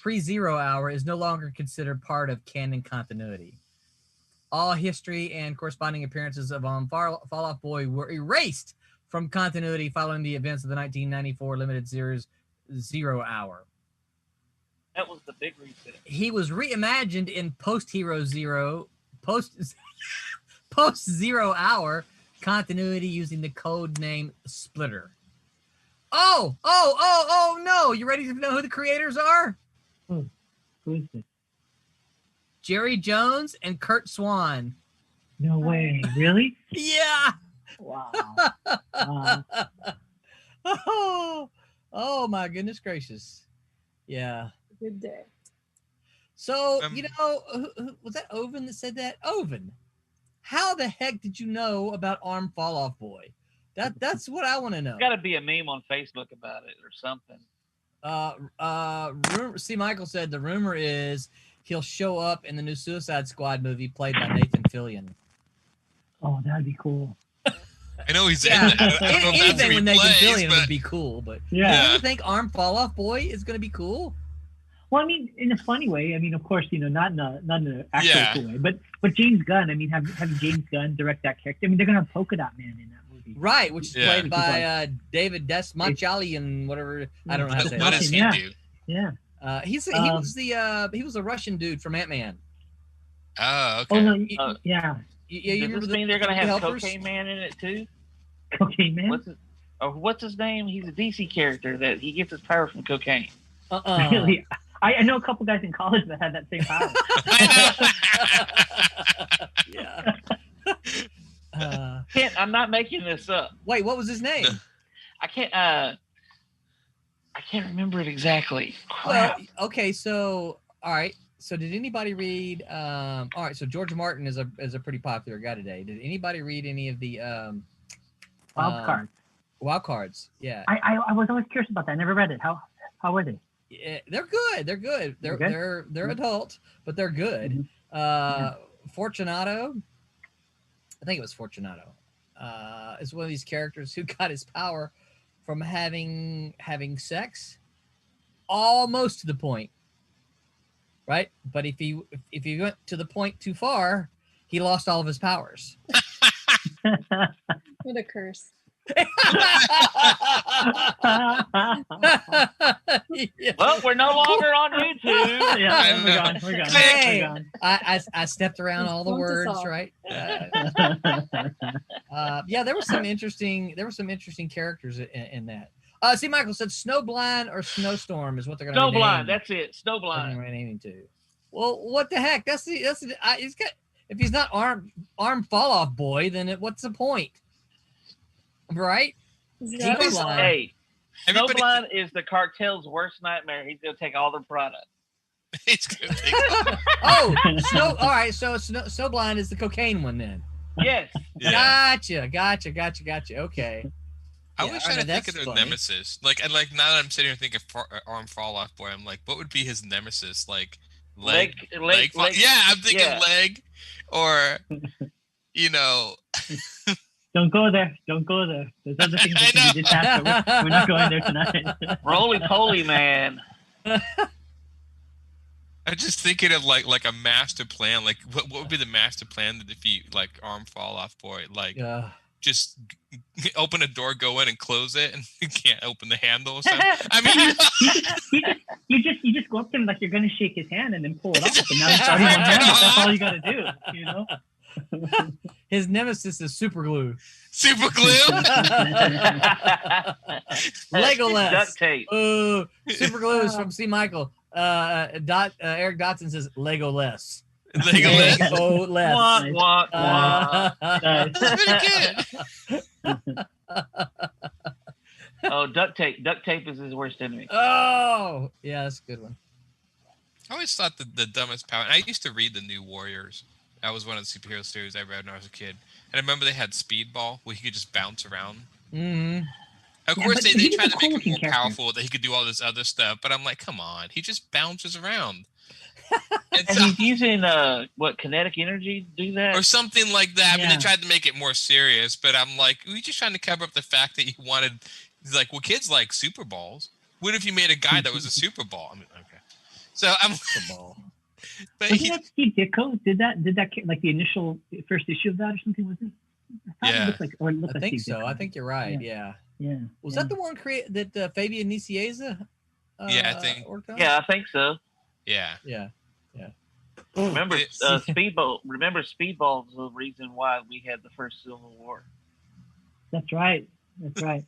pre-Zero Hour, is no longer considered part of canon continuity. All history and corresponding appearances of Fall Off Boy were erased from continuity following the events of the 1994 limited series Zero Hour. That was the big reset. He was reimagined in post Zero Hour continuity using the code name Splitter. Oh no! You ready to know who the creators are? Who is it? Jerry Jones and Kurt Swan. No way. Really? Yeah. Wow. Oh my goodness gracious. Yeah. Good day. So, who, was that Oven that said that? Oven, how the heck did you know about Arm Fall Off Boy? That's what I want to know. Got to be a meme on Facebook about it or something. C. Michael said the rumor is he'll show up in the new Suicide Squad movie played by Nathan Fillion. Oh, that'd be cool. I know he's in that. I don't know if that's Anything who with he Nathan plays, Fillion but would be cool, but Yeah. do you think Arm Fall Off Boy is going to be cool? Well, I mean, in a funny way. I mean, of course, not in an actual Yeah. cool way. But James Gunn. I mean, having James Gunn direct that character. I mean, they're gonna have Polka Dot Man in that movie. Right, which is Yeah. played by David Desmachali and whatever. I don't know how to say what that. does he Yeah. do? Yeah. He was a Russian dude from Ant-Man. Oh, okay. Oh no. Uh, Yeah, Does you this remember mean they're gonna have helpers? Cocaine Man in it too? Cocaine Man. What's his name? He's a DC character that he gets his power from cocaine. Really? I know a couple guys in college that had that same power. Yeah. I'm not making this up. Wait, what was his name? I can't remember it exactly. Well, Crap. okay, so all right. So did anybody read? All right, so George Martin is a pretty popular guy today. Did anybody read any of the Wild Card. Wild Cards? Yeah. I was always curious about that. I never read it. How were they? Yeah, they're good. They're good. They're adult, but they're good. Fortunato, I think it was Fortunato, is one of these characters who got his power from having sex, almost to the point, right? But if he went to the point too far, he lost all of his powers. What a curse. Yeah. Well, we're no longer on YouTube. Yeah, we're gone. Hey, We're gone. I stepped around all the Bumped us words, off. right? Yeah, there were some interesting characters in that. See, Michael said Snowblind or Snowstorm is what they're going to Snowblind. That's it. They're Snowblind. gonna rename him to. Well, what the heck? He's got. If he's not arm fall off boy, then what's the point? Right? Yeah. Snowblind. Hey, Everybody- Snowblind is the cartel's worst nightmare. He's gonna take all their product. He's gonna take Oh, All right. So Snowblind is the cocaine one then. Yes. Yeah. Gotcha. Okay. I Yeah, was I trying know to think that's of a funny. nemesis. Like now that I'm sitting here thinking Arm Fall Off Boy, I'm like, what would be his nemesis? Like leg fall- leg. Yeah, I'm thinking Yeah. leg, or Don't go there. There's other things I that can be disaster. We're not going there tonight. Roly poly man. I'm just thinking of like a master plan. Like what would be the master plan to defeat like Arm Fall Off Boy? Like just open a door, go in and close it, and you can't open the handle or something. I mean, you just go up to him like you're gonna shake his hand and then pull it off. And now it's already one hand. That's all you gotta do. His nemesis is super glue. Super glue. Legolas. Duct tape. Super glue is from C. Michael. Eric Dotson says Legoless. Legolas. Legoless. Wah, wah, wah. That's pretty good. Oh, duct tape. Duct tape is his worst enemy. Oh, yeah, that's a good one. I always thought the dumbest power. And I used to read the New Warriors. That was one of the superhero series I read when I was a kid. And I remember they had Speedball, where he could just bounce around. Mm-hmm. Of Yeah, course, but they he's tried a to make him cool-looking more character. powerful, that he could do all this other stuff. But I'm like, come on, he just bounces around. And And so- he's using kinetic energy to do that? or something like that. But Yeah. they tried to make it more serious. But I'm like, were you just trying to cover up the fact that you wanted, like, well, kids like Super Balls. What if you made a guy that was a Super Ball? I mean, okay. So I'm. Ball. But Wasn't he, that Steve Ditko? Did that like the initial first issue of that or something? Was it? I thought Yeah. it looked like, or it looked I like think Steve so. Ditko. I think you're right. Yeah. Yeah. Was yeah. that the one that Fabian Nicieza? Yeah, I think- Worked on? Yeah, I think so. yeah. Yeah. Remember, It's- Speedball. Remember, Speedball was the reason why we had the first Civil War. That's right. That's right.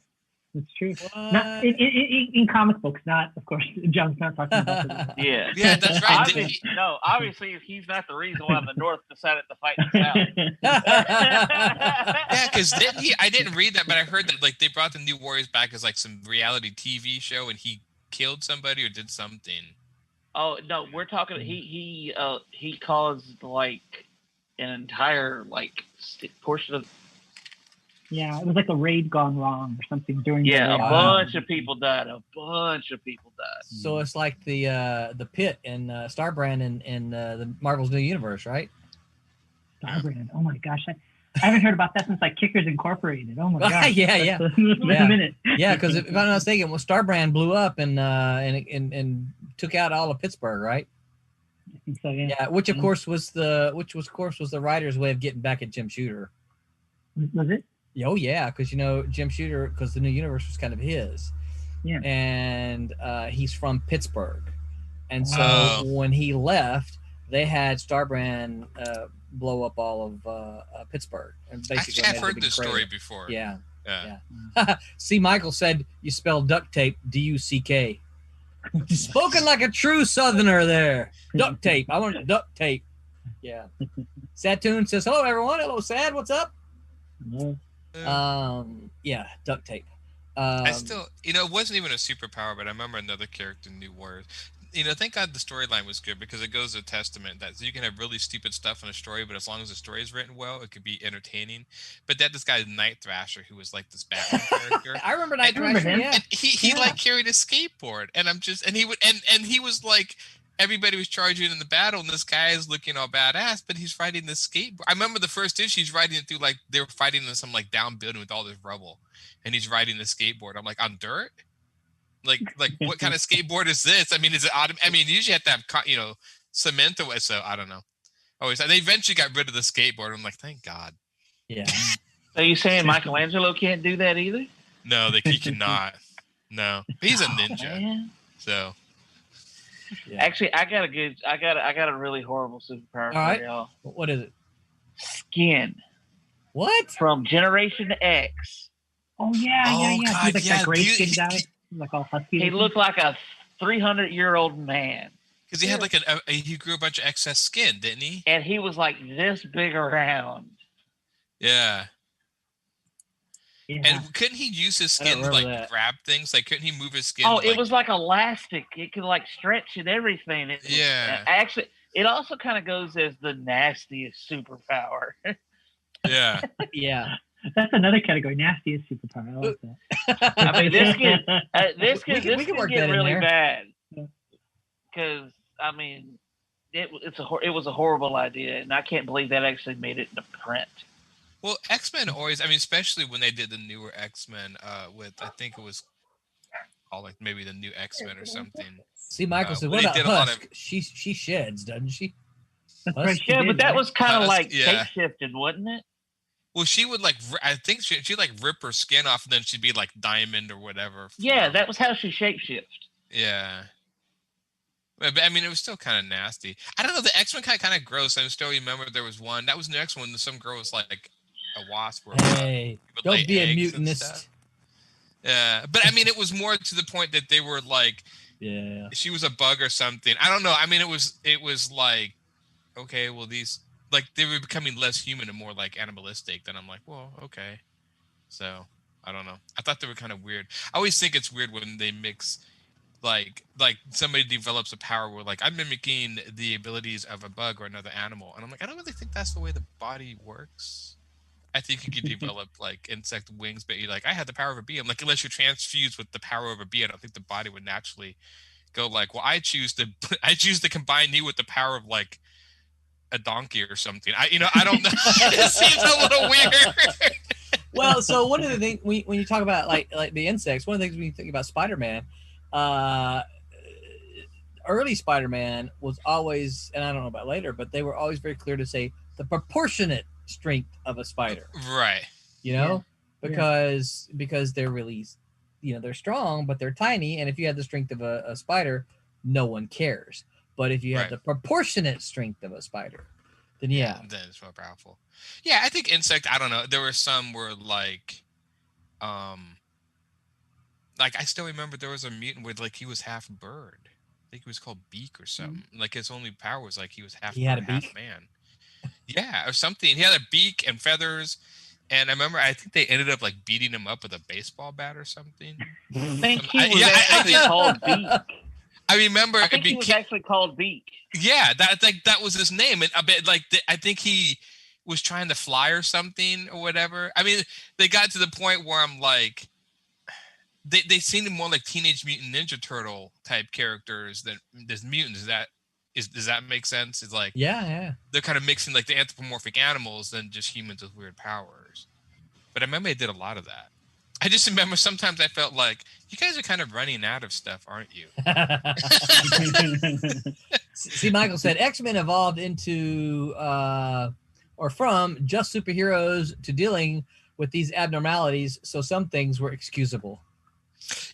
That's true. What? Not in comic books, not of course. John's not talking about that. Yeah. Yeah, that's right. Didn't Obviously, he- no, obviously, he's not the reason why the North decided to fight the South. Yeah, because didn't he? I didn't read that, but I heard that like they brought the New Warriors back as like some reality TV show, and he killed somebody or did something. Oh no, we're talking. He caused like an entire portion of. Yeah, it was like a raid gone wrong or something during. Yeah, the a raid. bunch of people died. A bunch of people died. So it's like the Pit and Starbrand in the Marvel's New Universe, right? Starbrand. Oh my gosh, I haven't heard about that since like Kickers Incorporated. Oh my gosh. Yeah, yeah. Wait a minute. Yeah, because if I'm not mistaken, well, Starbrand blew up and took out all of Pittsburgh, right? I think so, yeah. Yeah, which of course was the writer's way of getting back at Jim Shooter. Was it? Oh yeah, because Jim Shooter, because the New Universe was kind of his. Yeah. And he's from Pittsburgh, and so Oh. when he left, they had Starbrand blow up all of Pittsburgh. And basically Actually, I've made a heard big this crater. story before. Yeah. Yeah. See, Michael said you spell duct tape D-U-C-K. Spoken like a true Southerner there. Duct tape. I want duct tape. Yeah. Satoon says, hello, everyone. Hello, Sad. What's up? No. Yeah, duct tape. I still, it wasn't even a superpower, but I remember another character in New Warriors. Thank God the storyline was good because it goes to testament that you can have really stupid stuff in a story, but as long as the story is written well, it could be entertaining. But that this guy Night Thrasher, who was like this Batman character, I remember Night remember Thrasher. him. Yeah. and he Yeah. like carried a skateboard, and I'm just, and he would, and he was like, everybody was charging in the battle, and this guy is looking all badass, but he's riding this skateboard. I remember the first issue, he's riding it through like they were fighting in some like down building with all this rubble, and he's riding the skateboard. I'm like, on dirt. Like what kind of skateboard is this? I mean, is it autumn? I mean, you usually have to have cement or so. I don't know. Always, they eventually got rid of the skateboard. I'm like, thank God. Yeah. So you saying Michelangelo can't do that either? No, he cannot. No, he's a ninja. Man. So Yeah. Actually, I got a really horrible superpower All right. for y'all. What is it? Skin What? from Generation X. Oh yeah, Oh, yeah. God, He's like yeah, that gray dude, skin guy, like all husky. He looking. looked like a 300-year-old man, because he had like he grew a bunch of excess skin, didn't he? and he was like this big around. Yeah. Yeah. And couldn't he use his I don't skin to remember like that. grab things? Like couldn't he move his skin? Oh, to, it was like elastic. It could like stretch and everything. It was- Yeah. Actually, it also kind of goes as the nastiest superpower. Yeah. Yeah. That's another category. Nastiest superpower. I like that. I mean, this could this We could can- this we can could work get that in really there. bad. Yeah. Because I mean, it was a horrible idea, and I can't believe that actually made it into print. Well, X-Men always, I mean, especially when they did the newer X-Men with, I think it was called like maybe the new X-Men or something. See, Michael said, well, what they about did a lot Husk? She sheds, doesn't she? That's Husk? right. she Yeah, did, but that right? was kind of Husk, like yeah. shape-shifted, wasn't it? Well, she would like, I think she'd like rip her skin off and then she'd be like diamond or whatever. Yeah, that was how she shapeshift. Yeah. But I mean, it was still kind of nasty. I don't know. The X-Men kind of gross. I still remember there was one. That was the next one. Some girl was like a wasp. Or Hey, would lay don't be a eggs and mutinist. stuff. Yeah, but I mean, it was more to the point that they were like, Yeah. she was a bug or something. I don't know. I mean, it was like, okay, well, these like they were becoming less human and more like animalistic. Then I'm like, well, okay. So I don't know. I thought they were kind of weird. I always think it's weird when they mix like somebody develops a power where like I'm mimicking the abilities of a bug or another animal, and I'm like, I don't really think that's the way the body works. I think you could develop like insect wings, but you're like, I had the power of a bee. I'm like, unless you're transfused with the power of a bee, I don't think the body would naturally go like, well, I choose to combine you with the power of like a donkey or something. I don't know. It seems a little weird. Well, so one of the things when you talk about like the insects, one of the things when you think about Spider-Man, early Spider-Man was always, and I don't know about later, but they were always very clear to say the proportionate strength of a spider. Right. Because they're really, they're strong, but they're tiny, and if you have the strength of a spider, no one cares. But if you have the proportionate strength of a spider, then then it's more powerful. Yeah, I think insect. I don't know. There were some where like I still remember there was a mutant where like he was half bird. I think he was called Beak or something. Like his only power was like he was half bird, half man. Yeah, or something. He had a beak and feathers. And I remember, I think they ended up like beating him up with a baseball bat or something. I think he was actually called Beak. I remember. I think he was actually called Beak. Yeah, that was his name, and I think he was trying to fly or something or whatever. I mean, they got to the point where I'm like, they seemed more like Teenage Mutant Ninja Turtle type characters than there's mutants. Does that make sense? It's like they're kind of mixing like the anthropomorphic animals than just humans with weird powers. But I remember they did a lot of that. I just remember sometimes I felt like you guys are kind of running out of stuff, aren't you? See, Michael said X-Men evolved into or from just superheroes to dealing with these abnormalities, so some things were excusable.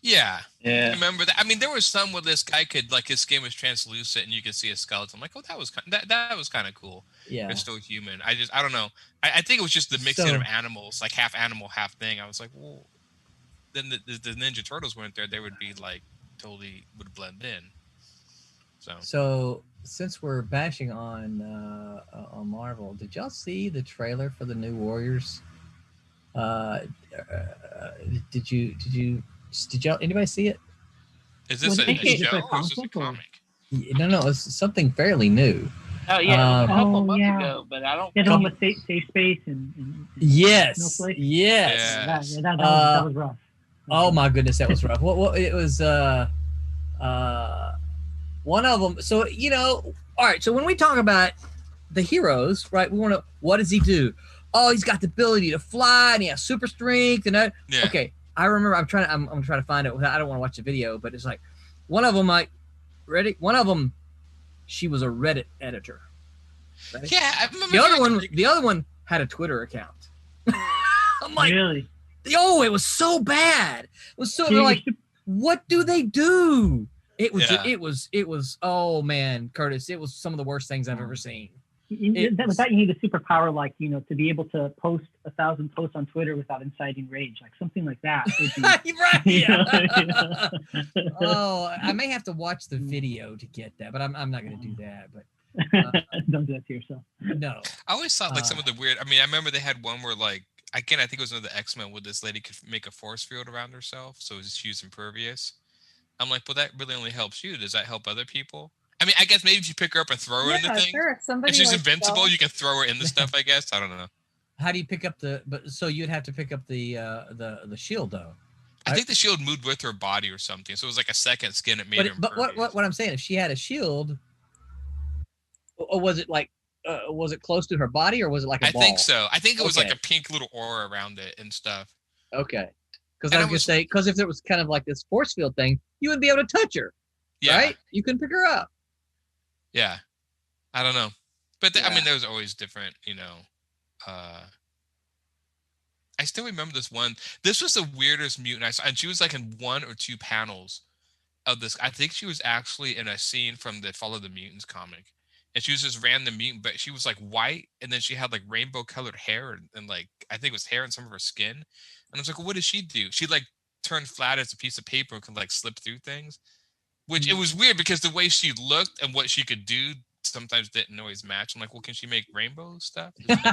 Yeah. I remember that. I mean, there was some where this guy could like his skin was translucent and you could see a skeleton. I'm like, oh, that was kind of cool. Yeah, it's still human. I don't know. I think it was just the mixing of animals, like half animal, half thing. I was like, well, then the Ninja Turtles weren't there. They would be like totally would blend in. So since we're bashing on Marvel, did y'all see the trailer for the new Warriors? Did y'all anybody see it? Is this a show or is this a comic? No, it's something fairly new. Oh yeah, a couple months ago, but I don't. Yeah, the one with safe space and yes. Snowflake. Yes. Yeah, that was rough. Oh my goodness, that was rough. Well, it was one of them. So all right. So when we talk about the heroes, right? We want to. What does he do? Oh, he's got the ability to fly and he has super strength and that. Yeah. Okay, I remember. I'm trying to find it. I don't want to watch the video, but it's like one of them. Like, ready? One of them. She was a Reddit editor. Right? Yeah, I remember the other one had a Twitter account. I'm like, really? Oh, it was so bad. It was so like, what do they do? It was. Oh man, Curtis, it was some of the worst things I've ever seen. With that, you need a superpower, like to be able to post 1,000 posts on Twitter without inciting rage, like something like that. Would be, right. Oh, I may have to watch the video to get that, but I'm not going to do that. But don't do that to yourself. No. I always thought like some of the weird. I mean, I remember they had one where like again, I think it was another X-Men where this lady could make a force field around herself, so she was impervious. I'm like, well, that really only helps you. Does that help other people? I mean, I guess maybe if you pick her up and throw her in the thing. Sure. If she's invincible, you can throw her in the stuff, I guess. I don't know. How do you pick up so you'd have to pick up the shield though. I think the shield moved with her body or something. So it was like a second skin. It made her impervious. But what I'm saying, if she had a shield, or was it like, was it close to her body or was it like a ball? I think so. I think it was like a pink little aura around it and stuff. Okay. Because I was going to say, because if there was kind of like this force field thing, you wouldn't be able to touch her. Yeah. Right? You couldn't pick her up. Yeah. I don't know. But I mean, there was always different, I still remember this one. This was the weirdest mutant I saw. And she was like in 1 or 2 panels of this. I think she was actually in a scene from the Follow the Mutants comic. And she was just random mutant, but she was like white. And then she had like rainbow colored hair and like, I think it was hair in some of her skin. And I was like, well, what does she do? She like turned flat as a piece of paper and could like slip through things. Which it was weird because the way she looked and what she could do sometimes didn't always match. I'm like, well, can she make rainbow stuff? Like,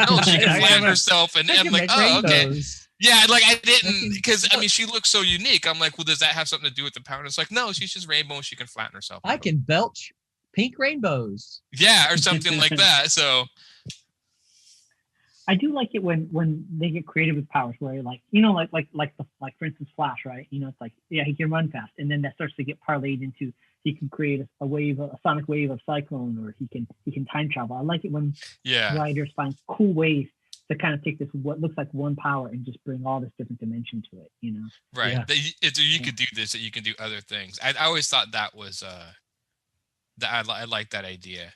no, she can flatten herself. And I'm like, oh, okay. Yeah, like I didn't, because I mean, she looks so unique. I'm like, well, does that have something to do with the power? And it's like, no, she's just rainbow and she can flatten herself. I can belch pink rainbows. Yeah, or something like that. So I do like it when they get creative with powers, where like for instance Flash, right? It's like he can run fast, and then that starts to get parlayed into he can create a sonic wave of cyclone, or he can time travel. I like it when writers find cool ways to kind of take this what looks like one power and just bring all this different dimension to it. Right. Yeah. You could do this, that you can do other things. I always thought that was that I like that idea.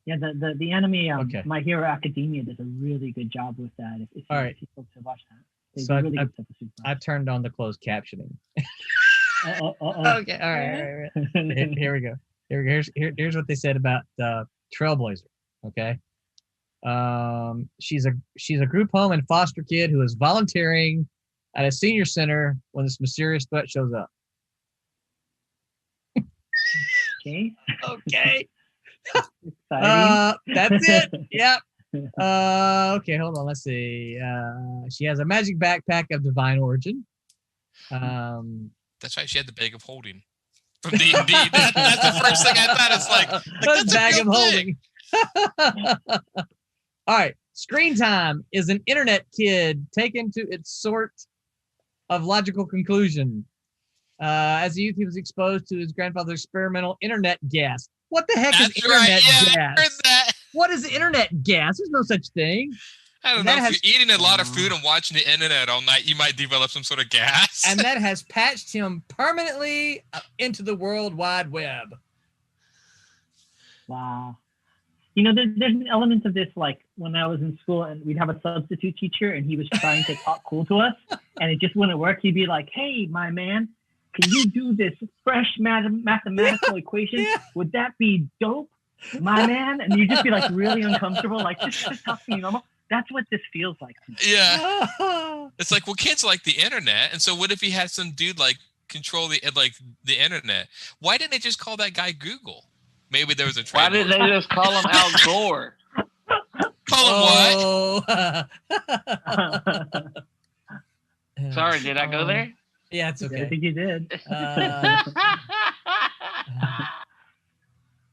Yeah, the anime My Hero Academia does a really good job with that. If you folks have watched that, they do really good stuff with Superpowers. I turned on the closed captioning. Okay, all right. Here we go. Here's what they said about Trailblazer. Okay, she's a group home and foster kid who is volunteering at a senior center when this mysterious threat shows up. Okay. Okay. Exciting. That's it. Yep. Okay, hold on. Let's see. She has a magic backpack of divine origin. That's right. She had the bag of holding from D&D. That's the first thing I thought. It's like that's bag a of holding. All right. Screen time is an internet kid taken to its sort of logical conclusion. As a youth, he was exposed to his grandfather's experimental internet gas. What the heck is internet gas? I heard that. What is internet gas? There's no such thing. I don't know. If you're eating a lot of food and watching the internet all night, you might develop some sort of gas. And that has patched him permanently into the World Wide Web. Wow. There's an element of this, like when I was in school and we'd have a substitute teacher and he was trying to talk cool to us and it just wouldn't work. He'd be like, "Hey, my man, can you do this fresh mathematical equation? Yeah. Would that be dope, my man?" And you'd just be like really uncomfortable, like just talk to me normal. That's what this feels like to me. Yeah. It's like, well, kids like the internet, and so what if he had some dude like control the internet? Why didn't they just call that guy Google? Maybe there was a Why didn't they just call him Al Gore? Call him what? Sorry, did I go there? Yeah, it's okay. I think you did.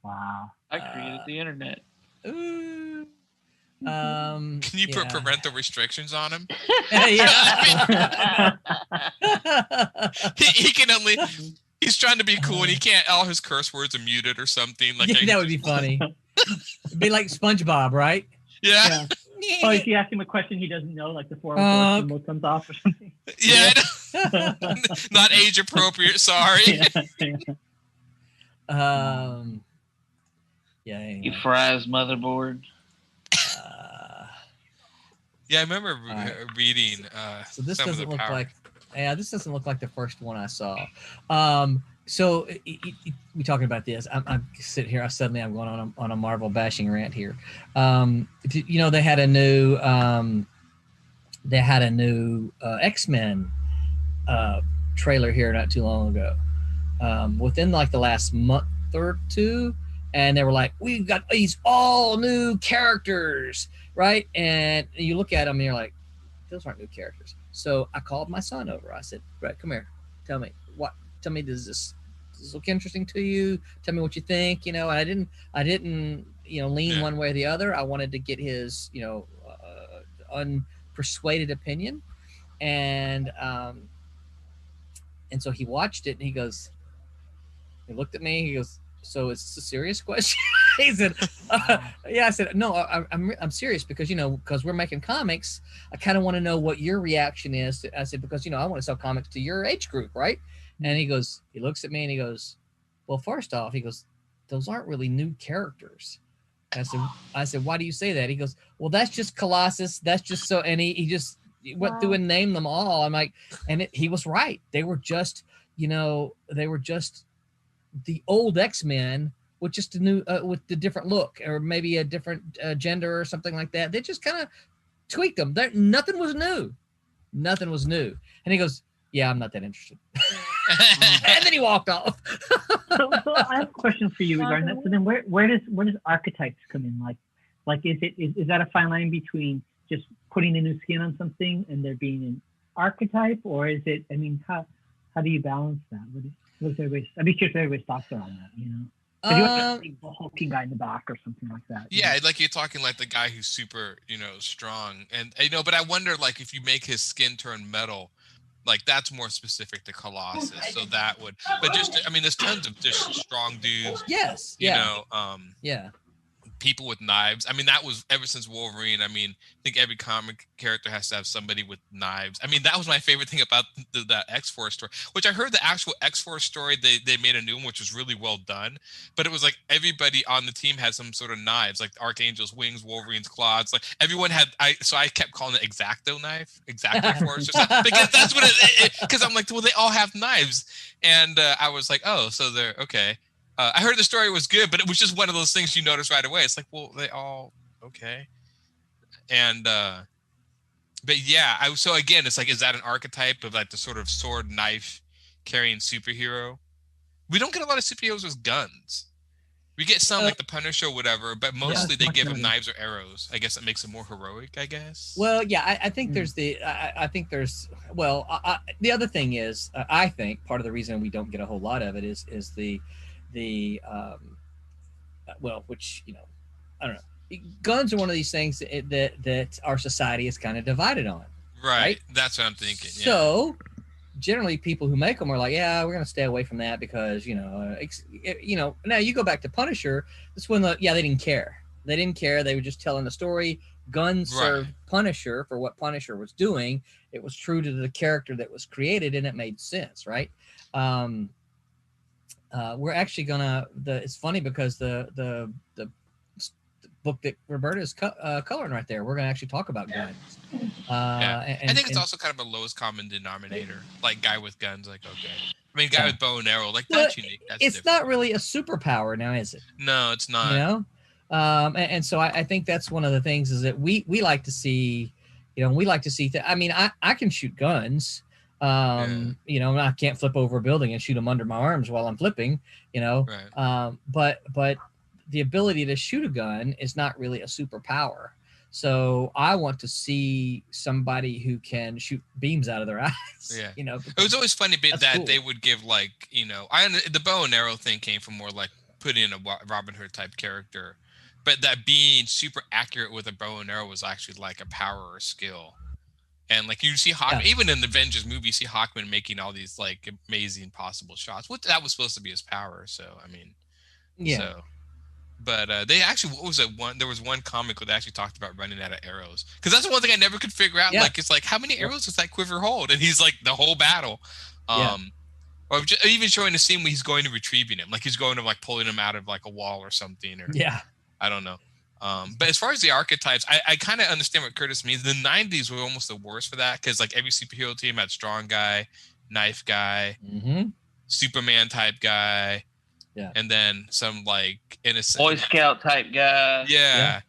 Wow. I created the internet. Ooh. Can you put parental restrictions on him? Yeah. He can only. He's trying to be cool and he can't. All his curse words are muted or something. Like that would be funny. It'd be like SpongeBob, right? Yeah. Oh, if you ask him a question he doesn't know, like the 404 symbol comes off or something. Yeah. Not age appropriate. Sorry. You fries motherboard. Yeah, I remember reading. So this some doesn't of the look power. like. Yeah, this doesn't look like the first one I saw. So we talking about this. I'm sitting here. I'm going on a Marvel bashing rant here. They had a new X-Men trailer here not too long ago. Within like the last month or two, and they were like, "We've got these all new characters, right?" And you look at them and you're like, "Those aren't new characters." So I called my son over. I said, "Brett, come here. Tell me, does this look interesting to you? Tell me what you think." And I didn't lean one way or the other. I wanted to get his, unpersuaded opinion. And so he watched it and he looked at me, he goes, "So is this a serious question?" He said, "Yeah." I said, "No, I'm serious because because we're making comics. I kind of want to know what your reaction is." I said, "Because I want to sell comics to your age group, right?" And he looks at me and he goes, "Well, first off," he goes, "those aren't really new characters." I said, "Why do you say that?" He goes, "Well, that's just Colossus. That's just so," and he just went through and named them all. I'm like, he was right. They were just, the old X-Men with just a new with the different look or maybe a different gender or something like that. They just kind of tweaked them. Nothing was new. And he goes, "Yeah, I'm not that interested." And then he walked off. so I have a question for you regarding that. So then where does archetypes come in? Like is that a fine line between just putting a new skin on something and there being an archetype, or is it? I mean, how do you balance that? I'd be curious what everybody's thoughts are on that. But he was a big hulking guy in the back or something like that. Yeah, like you're talking like the guy who's super, strong, and but I wonder like if you make his skin turn metal, like that's more specific to Colossus, so that would. But just, I mean, there's tons of just strong dudes. Yes. You Yeah. know, Yeah. people with knives. I mean, that was ever since Wolverine. I mean, I think every comic character has to have somebody with knives. I mean, that was my favorite thing about the X-Force story, which I heard the actual X-Force story, they made a new one, which was really well done. But it was like everybody on the team had some sort of knives, like Archangel's wings, Wolverine's claws. Like everyone had, so I kept calling it X-Acto knife, X-Acto Force or something, because that's what because I'm like, well, they all have knives. And I was like, oh, so they're okay. I heard the story was good, but it was just one of those things you notice right away. It's like, well, they all okay. And but yeah, so again, it's like, is that an archetype of like the sort of sword knife carrying superhero? We don't get a lot of superheroes with guns. We get some like the Punisher or whatever, but mostly they give them knives or arrows. I guess it makes them more heroic, I guess. Well, yeah, I think there's I think there's, well, the other thing is, I think part of the reason we don't get a whole lot of it is the well, which, I don't know. Guns are one of these things that our society is kind of divided on. Right. That's what I'm thinking. Yeah. So generally people who make them are like, yeah, we're going to stay away from that because, now you go back to Punisher. That's when they didn't care. They didn't care. They were just telling the story. Guns served Punisher for what Punisher was doing. It was true to the character that was created, and it made sense. Right. We're actually gonna. It's funny because the book that Roberta is coloring right there, we're gonna actually talk about guns. I think it's also kind of a lowest common denominator, like guy with guns. Like, okay, I mean, guy with bow and arrow, like that's unique. That's it's different. not really a superpower now, is it? No, it's not. And so I think that's one of the things is that we like to see. We like to see. I mean, I can shoot guns. I can't flip over a building and shoot them under my arms while I'm flipping, but the ability to shoot a gun is not really a superpower. So I want to see somebody who can shoot beams out of their eyes. Yeah. It was always funny that cool. They would give like, the bow and arrow thing came from more like putting in a Robin Hood type character, but that being super accurate with a bow and arrow was actually like a power or skill. And like you see Hawkman, even in the Avengers movie, you see Hawkman making all these like amazing possible shots. That was supposed to be his power. So I mean, but they actually, what was it? There was one comic where they actually talked about running out of arrows, because that's the one thing I never could figure out. Like it's like, how many arrows does that quiver hold? And he's like the whole battle. Or just, even showing the scene where he's going to retrieving him, like he's going to like pulling him out of like a wall or something. Or I don't know. But as far as the archetypes, I kind of understand what Curtis means. The 90s were almost the worst for that, because like every superhero team had strong guy, knife guy, Superman type guy, and then some like innocent Boy Scout type guy. Yeah.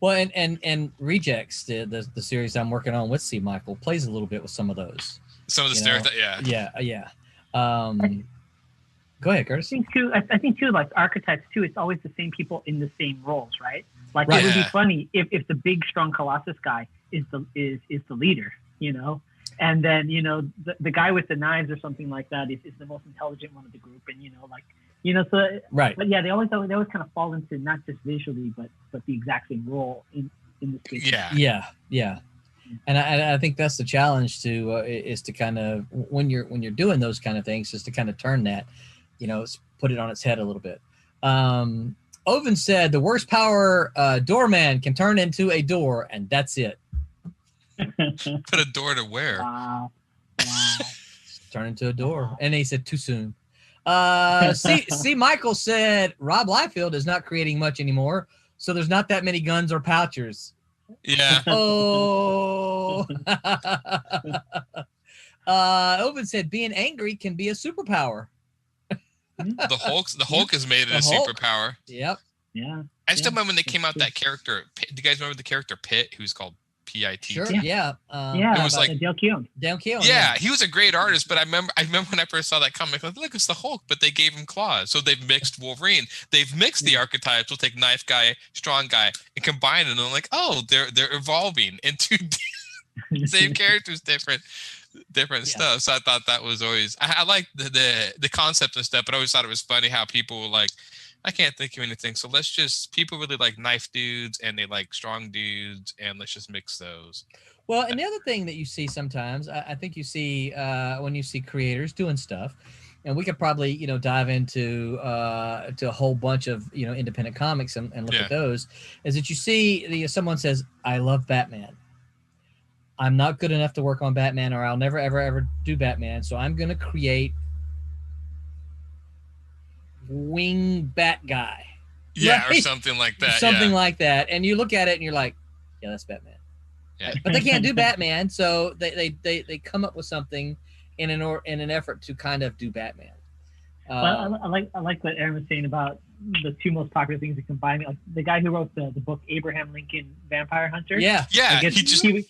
Well, and Rejects, the series I'm working on with C. Michael, plays a little bit with some of those. Some of the stereotypes, yeah. Go ahead, Curtis. I think too, like archetypes too, it's always the same people in the same roles, right? Like it would be funny if the big strong Colossus guy is the leader, and then the guy with the knives or something like that is the most intelligent one of the group, and so right. But yeah, they always kind of fall into not just visually but the exact same role in the space. Yeah. And I think that's the challenge is to kind of when you're doing those kind of things, is to kind of turn that, put it on its head a little bit. Oven said the worst power doorman can turn into a door, and that's it. Put a door to where? Wow. Turn into a door. And he said too soon. See, Michael said Rob Liefeld is not creating much anymore, so there's not that many guns or pouchers. Yeah. Oh. Oven said being angry can be a superpower. The Hulk has made it a superpower. Yep. Yeah. I still remember when they came out that character. Do you guys remember the character Pitt, who's called P-I-T? Sure. Yeah. It was like Dale Keown. Yeah, he was a great artist, but I remember when I first saw that comic, like, look, it's the Hulk, but they gave him claws. So they've mixed Wolverine. They've mixed the archetypes. We'll take knife guy, strong guy, and combine it. And I'm like, oh, they're evolving into same characters, different stuff. So I thought that was always, I like the concept and stuff, but I always thought it was funny how people were like, I can't think of anything. So let's just, people really like knife dudes and they like strong dudes, and let's just mix those. Well, and the other thing that you see sometimes, I think you see when you see creators doing stuff, and we could probably, dive into to a whole bunch of, independent comics and look Yeah. at those, is that you see someone says, I love Batman. I'm not good enough to work on Batman, or I'll never, ever, ever do Batman. So I'm going to create Wing Bat Guy. Yeah, or Right? something like that. Something yeah. like that. And you look at it and you're like, yeah, that's Batman. Yeah. But they can't do Batman, so they come up with something in an effort to kind of do Batman. Well, I like what Aaron was saying about the two most popular things that combine. Like the guy who wrote the book Abraham Lincoln Vampire Hunter. Yeah. Yeah, I guess he just he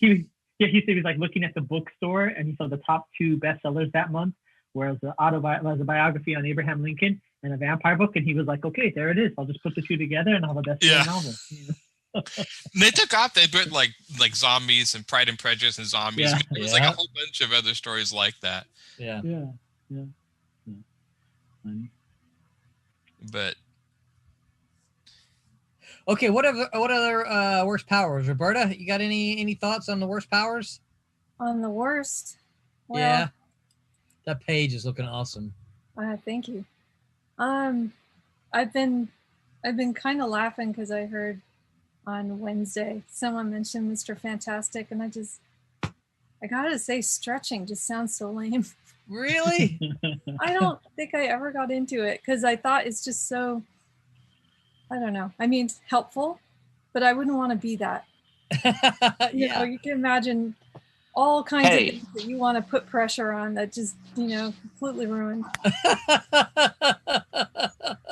said he was like looking at the bookstore and he saw the top 2 bestsellers that month, whereas the was a biography on Abraham Lincoln and a vampire book, and he was like, okay, there it is. I'll just put the 2 together and I'll have a bestseller Yeah. novel. they took off. They put like zombies and Pride and Prejudice and zombies. Yeah. I mean, there was like a whole bunch of other stories like that. Yeah. Yeah. Funny. But Okay, what other worst powers? Roberta, you got any thoughts on the worst powers? On the worst. Well, Yeah. That page is looking awesome. Thank you. I've been kind of laughing because I heard on Wednesday someone mentioned Mr. Fantastic, and I gotta say, stretching just sounds so lame. Really? I don't think I ever got into it because I thought it's just so, I don't know. I mean, it's helpful, but I wouldn't want to be that. You know, you can imagine all kinds of things that you want to put pressure on that just, completely ruined.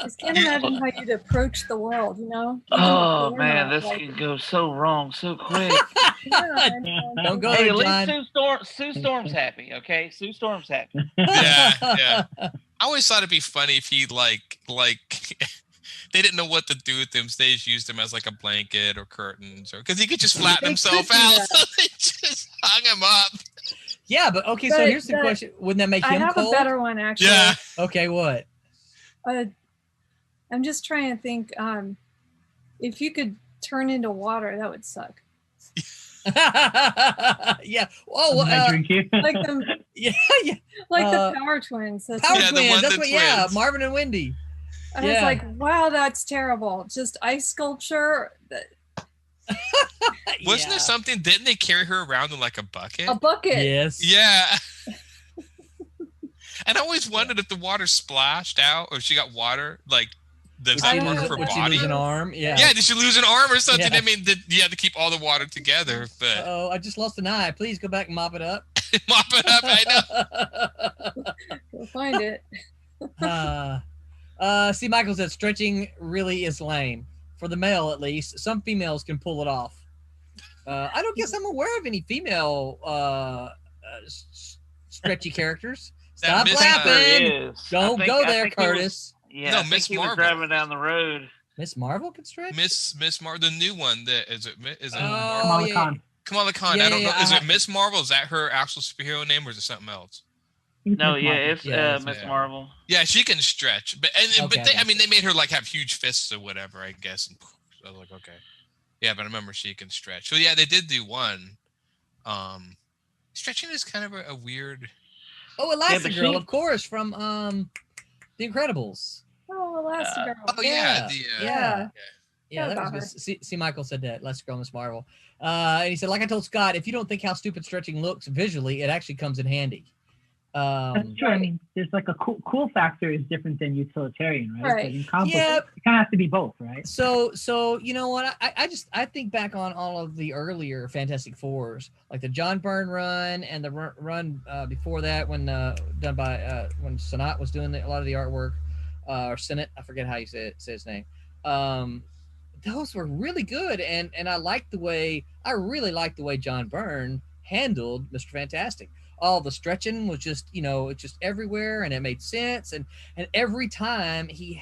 Just can't imagine how you'd approach the world, Oh man, this can go so wrong so quick. Yeah, I know. Don't go Hey, there, at least John. Sue Storm's happy, okay? Sue Storm's happy. yeah. I always thought it'd be funny if he like they didn't know what to do with him, so they just used him as like a blanket or curtains, or because he could just flatten They himself could do out, that. so they just hung him up. Yeah, but okay, so But here's the question. Wouldn't that make I him have cold? a better one, actually. Yeah. Okay, what? I'm just trying to think. If you could turn into water, that would suck. Yeah. Oh, I drink you. Like them, yeah. like the Power Twins. That's Power Yeah, the Twins. That's Wonder what. Yeah, Twins. Marvin and Wendy. I was Yeah. like, wow, that's terrible. Just ice sculpture, Wasn't there something? Didn't they carry her around in like a bucket? a bucket. Yes. Yeah. And I always wondered if the water splashed out or if she got water, like, does that part of her Would she body? lose an arm? Yeah. Yeah, did she lose an arm or something? Yeah. I mean, you had to keep all the water together, but Oh, I just lost an eye. Please go back and mop it up. mop it up. I know. Go find it. See, Michael said stretching really is lame. For the male, at least. Some females can pull it off. I don't guess I'm aware of any female stretchy characters. That Stop Miss laughing. There is. Don't I go think- I there, think he was- Curtis. Yeah, No, I think Miss he was Marvel. driving down the road. Miss Marvel can stretch? Miss Marvel, the new one. That is it. Is it Oh, Kamala yeah. Khan. Kamala Khan? Yeah, I don't know. yeah, Is I- it Miss Marvel? Is that her actual superhero name, or is it something else? No, yeah, it's Yeah, Miss yeah. Marvel. Yeah, she can stretch, but Okay, they, I I mean, they made her like have huge fists or whatever, I guess. And I was like, okay, yeah, but I remember she can stretch. So yeah, they did do one. Stretching is kind of a weird. Oh, Yeah, but Elastigirl, she- of course, from The Incredibles. Oh, Elastigirl. Oh yeah, Yeah. Yeah, that about was good. See, Michael said that. Elastigirl, Miss Marvel. And he said, like I told Scott, if you don't think how stupid stretching looks visually, it actually comes in handy. That's true. I mean, there's like a cool factor is different than utilitarian, right? Right. But in comic books, Yeah. it kind of has to be both, right? So you know what? I think back on all of the earlier Fantastic Fours, like the John Byrne run and the run before that, when done by when Sonat was doing a lot of the artwork, or Sennett, I forget how you say his name. Those were really good, and I really liked the way John Byrne handled Mr. Fantastic. All the stretching was just, it's just everywhere, and it made sense. And every time he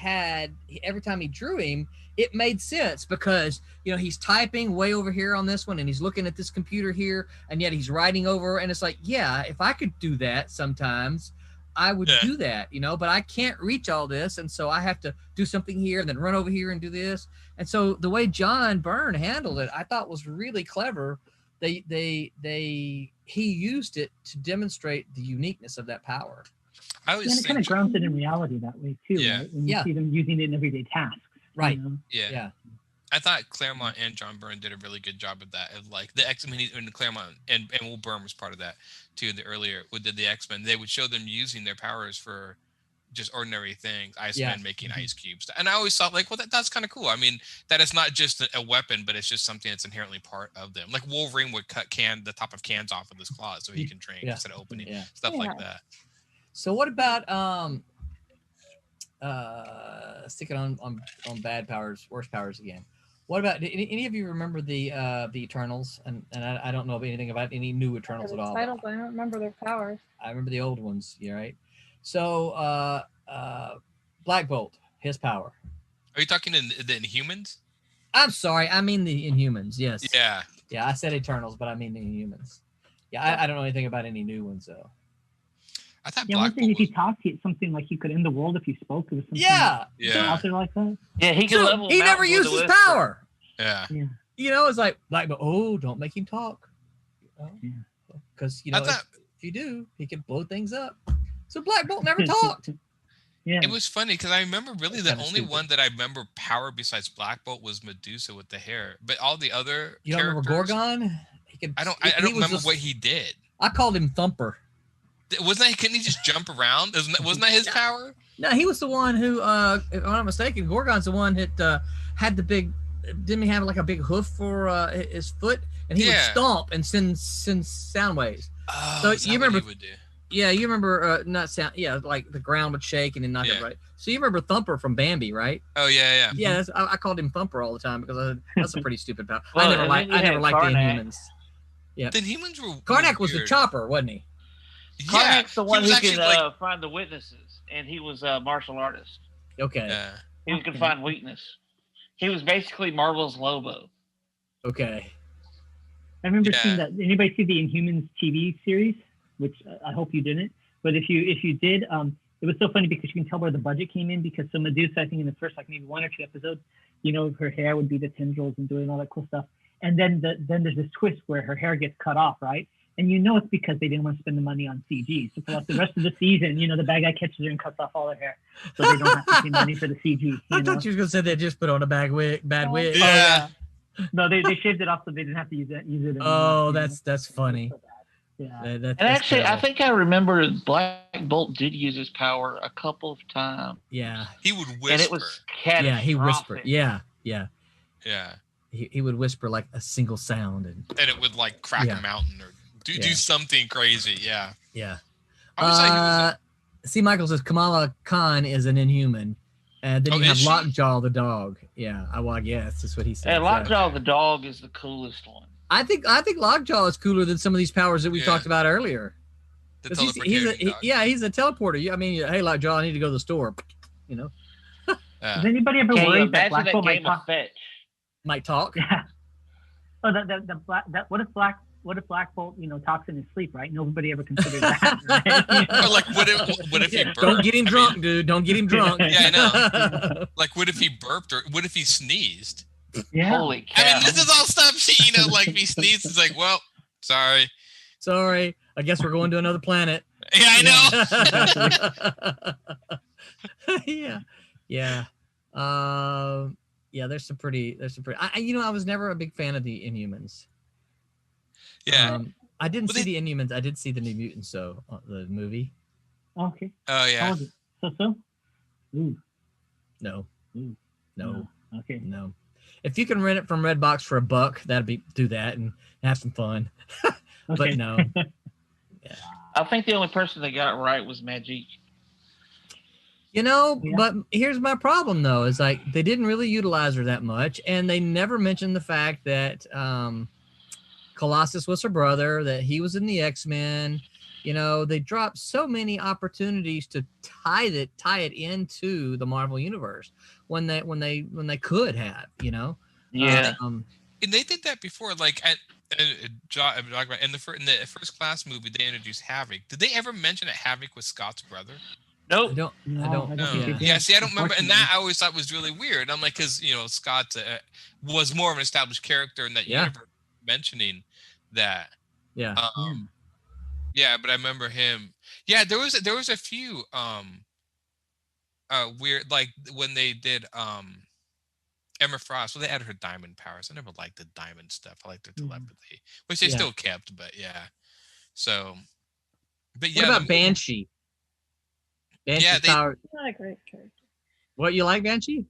drew him, it made sense because, he's typing way over here on this one, and he's looking at this computer here, and yet he's writing over, and it's like, yeah, if I could do that sometimes, I would Yeah. do that, but I can't reach all this. And so I have to do something here and then run over here and do this. And so the way John Byrne handled it, I thought was really clever. He used it to demonstrate the uniqueness of that power. I was And it kind of grounds it in reality that way too, Yeah. right? When you see them using it in everyday tasks. Right. Yeah. I thought Claremont and John Byrne did a really good job of that. Of like the X-Men, and Claremont and Will Byrne was part of that too. The earlier did the X-Men, they would show them using their powers for just ordinary things. Iceman making ice cubes, and I always thought like, well, that's kind of cool. I mean, that it's not just a weapon, but it's just something that's inherently part of them. Like Wolverine would cut the top of cans off with his claws so he can drink instead of opening stuff like that. So what about sticking on bad powers, worse powers again? What about any of you remember the Eternals? And I don't know anything about any new Eternals at all. Titles, I don't remember their powers. I remember the old ones. Yeah, right. So Black Bolt, his power. Are you talking in the Inhumans? I'm sorry, I mean the Inhumans. Yes. Yeah. Yeah, I said Eternals, but I mean the Inhumans. Yeah, I don't know anything about any new ones though. I thought one thing if you talked, it's something like you could end the world if you spoke. It was something out there like that. Yeah, he could level. He never used his power. Yeah. It's like Black Bolt. Oh, don't make him talk. Because if you do, he can blow things up. So Black Bolt never talked. Yeah. It was funny because I remember really the only one that I remember power besides Black Bolt was Medusa with the hair, but all the other You don't remember Gorgon? I don't remember what he did. I called him Thumper. Couldn't he just jump around? Wasn't that his power? No, he was the one who, if I'm not mistaken, Gorgon's the one that had the big. Didn't he have like a big hoof for his foot, and he would stomp and send sound waves. Oh, so is that you what remember? he would do? Yeah, you remember not sound. Yeah, like the ground would shake and then knock it right. So you remember Thumper from Bambi, right? Oh yeah. Yeah, I called him Thumper all the time because that's a pretty stupid power. Well, I never liked the Inhumans. Yeah, the Inhumans were. Karnak was the chopper, wasn't he? Karnak's the one who can find the witnesses, and he was a martial artist. Okay. He could find weakness. He was basically Marvel's Lobo. Okay. I remember seeing that. Anybody see the Inhumans TV series? Which I hope you didn't. But if you did, it was so funny because you can tell where the budget came in because so Medusa, I think in the first like maybe 1 or 2 episodes, her hair would be the tendrils and doing all that cool stuff. And then there's this twist where her hair gets cut off, right? And it's because they didn't want to spend the money on CG. So for like the rest of the season, the bad guy catches her and cuts off all her hair. So they don't have to pay money for the CG. I thought you were going to say they just put on a bad wig. Yeah. No, they shaved it off so they didn't have to use it anymore. Oh, that's funny. Yeah. And actually, I think I remember Black Bolt did use his power a couple of times. Yeah. He would whisper. And it was catastrophic. Yeah, he whispered. Yeah. Yeah. He would whisper like a single sound. And it would like crack a mountain or do something crazy. Yeah. Yeah. I Michael says Kamala Khan is an Inhuman. And then you have Lockjaw the dog. Yeah. Well, yes, that's what he said. And Lockjaw the dog is the coolest one. I think Lockjaw is cooler than some of these powers that we talked about earlier. He's a teleporter. I mean, hey, Lockjaw, I need to go to the store. Does anybody ever worry that Black Bolt might talk? Yeah. Oh, what if Black Bolt, talks in his sleep, right? Nobody ever considered that. Right? Or like, what if he burped? Don't get him drunk, dude. Don't get him drunk. Yeah, I know. Like, what if he burped or what if he sneezed? Yeah. Holy cow. I mean, this is all stuff, like if he sneezes, it's like, well, sorry. Sorry. I guess we're going to another planet. Yeah, I know. Yeah. There's some pretty, I was never a big fan of the Inhumans. Yeah. I didn't see the Inhumans. I did see the New Mutants, though, the movie. Okay. Oh, yeah. How was it? So? Ooh. No. Ooh. No. Okay. No. If you can rent it from Redbox for $1, do that and have some fun. But no. Yeah. I think the only person that got it right was Magic. But here's my problem, though, is like they didn't really utilize her that much, and they never mentioned the fact that Colossus was her brother, that he was in the X-Men. They dropped so many opportunities to tie it into the Marvel universe when they could have. Yeah. and they did that before. Like in the First Class movie, they introduced Havoc. Did they ever mention that Havoc was Scott's brother? Nope. I don't No, I don't think yeah. they did. Yeah, see, I don't remember, and that Unfortunately. I always thought was really weird. I'm like, because Scott was more of an established character in that Yeah. universe, mentioning that. Yeah. Yeah, but I remember him. Yeah, there was a few weird, like when they did Emma Frost. Well, they added her diamond powers. I never liked the diamond stuff. I liked her telepathy, which they Yeah. still kept. But yeah, so. But What yeah, about Banshee? Banshee's they- power. Not a great character. What, you like Banshee?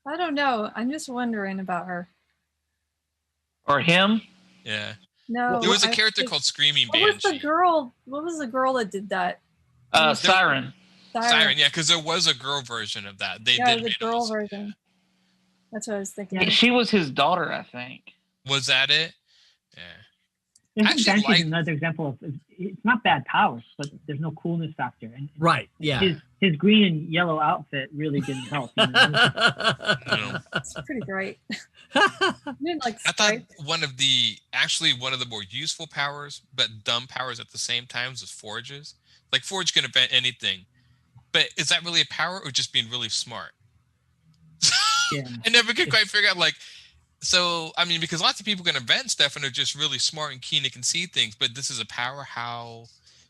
I don't know. I'm just wondering about her. Or him? Yeah. No. There was a I character think- called Screaming What was the Banshee. girl? What was the girl that did that? Siren. Siren, yeah, because there was a girl version of that. They Yeah, did. the made girl it- version. That's what I was thinking. Yeah, she was his daughter, I think. Was that it? Yeah. I think Actually, Banshee's like- another example of it's not bad powers, but there's no coolness factor. And Right. Yeah. his green and yellow outfit really didn't help. You know? No. It's pretty great. Didn't like I thought stripes. one of the more useful powers, but dumb powers at the same time, was Forge's. Like Forge can invent anything, but is that really a power or just being really smart? Yeah. I never could quite figure out. Like, so I mean, because lots of people can invent stuff and are just really smart and keen and can see things, but this is a power. How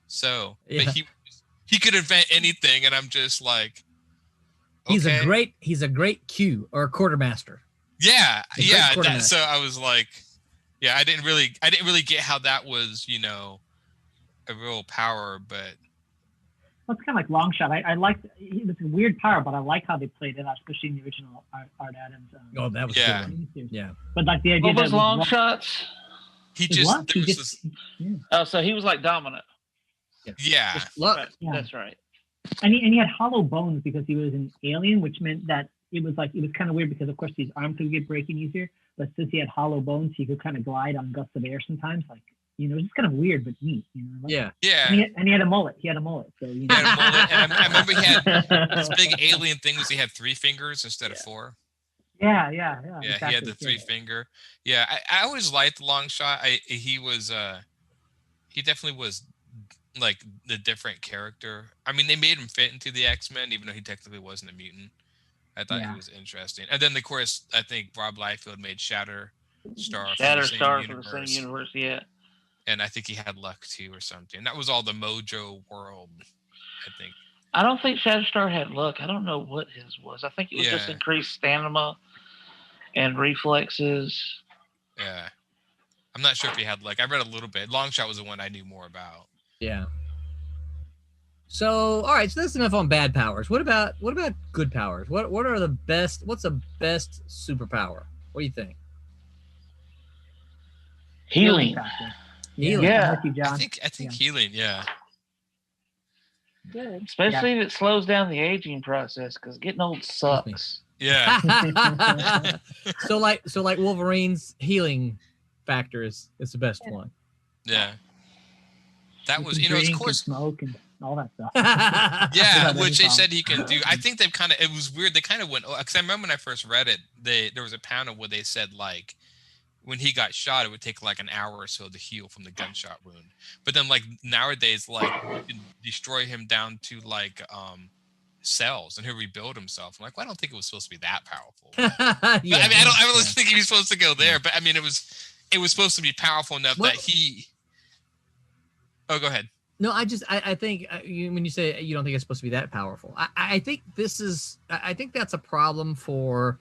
so? Yeah. But he could invent anything, and I'm just like, He's okay. a great Q or quartermaster. Yeah, A great yeah. quartermaster. So I was like, yeah, I didn't really get how that was, a real power, but Well, it's kind of like long shot. I like it's a weird power, but I like how they played it out, especially in the original Art Adams. Oh, that was Yeah. good one. miniseries. Yeah. But like the idea What that was it long was shots? he his just luck, there he was just- this, Oh, so he was like dominant. yeah. Look. Right. Yeah. That's right. and he had hollow bones because he was an alien, which meant that it was kind of weird because of course his arms could get breaking easier, but since he had hollow bones, he could kind of glide on gusts of air sometimes. Like it's just kind of weird but neat. Like, Yeah. Yeah. And he had a mullet. He had a mullet. So He had a mullet, and I remember he had this big yeah, alien thing. Was he had 3 fingers instead of 4? yeah. Yeah, exactly. he had the 3 finger. Yeah, I always liked Long Shot. He definitely was like the different character. I mean, they made him fit into the X-Men, even though he technically wasn't a mutant. I thought Yeah. he was interesting. And then, of course, I think Rob Liefeld made Shatterstar from the Shatterstar same for the universe. same universe, yeah. And I think he had luck too, or something. That was all the Mojo world, I think. I don't think Shatterstar had luck. I don't know what his was. I think it was just Yeah. increased stamina and reflexes. Yeah, I'm not sure if he had luck. I read a little bit. Long Shot was the one I knew more about. Yeah. So, all right. So that's enough on bad powers. What about good powers? What are the best? What's the best superpower? What do you think? Healing. factor. Healing. Yeah. I'm with you, John. I think healing. Yeah, Good. Especially if it slows down the aging process, because getting old sucks. yeah. so like Wolverine's healing factor is the best one. Yeah. That You was, can of drink and course, smoke and all that stuff. yeah, Without which any they said problem. he can do. I think they've it was weird. They kind of went, because I remember when I first read it, there was a panel where they said, like, when he got shot, it would take like an hour or so to heal from the gunshot wound. But then, like, nowadays, like, you can destroy him down to, like, cells and he'll rebuild himself. I'm like, well, I don't think it was supposed to be that powerful. But, I mean, I don't really think he was supposed to go there. But I mean, it was supposed to be powerful enough Well- that he. Oh, go ahead. No, I think when you say you don't think it's supposed to be that powerful, I think I think that's a problem for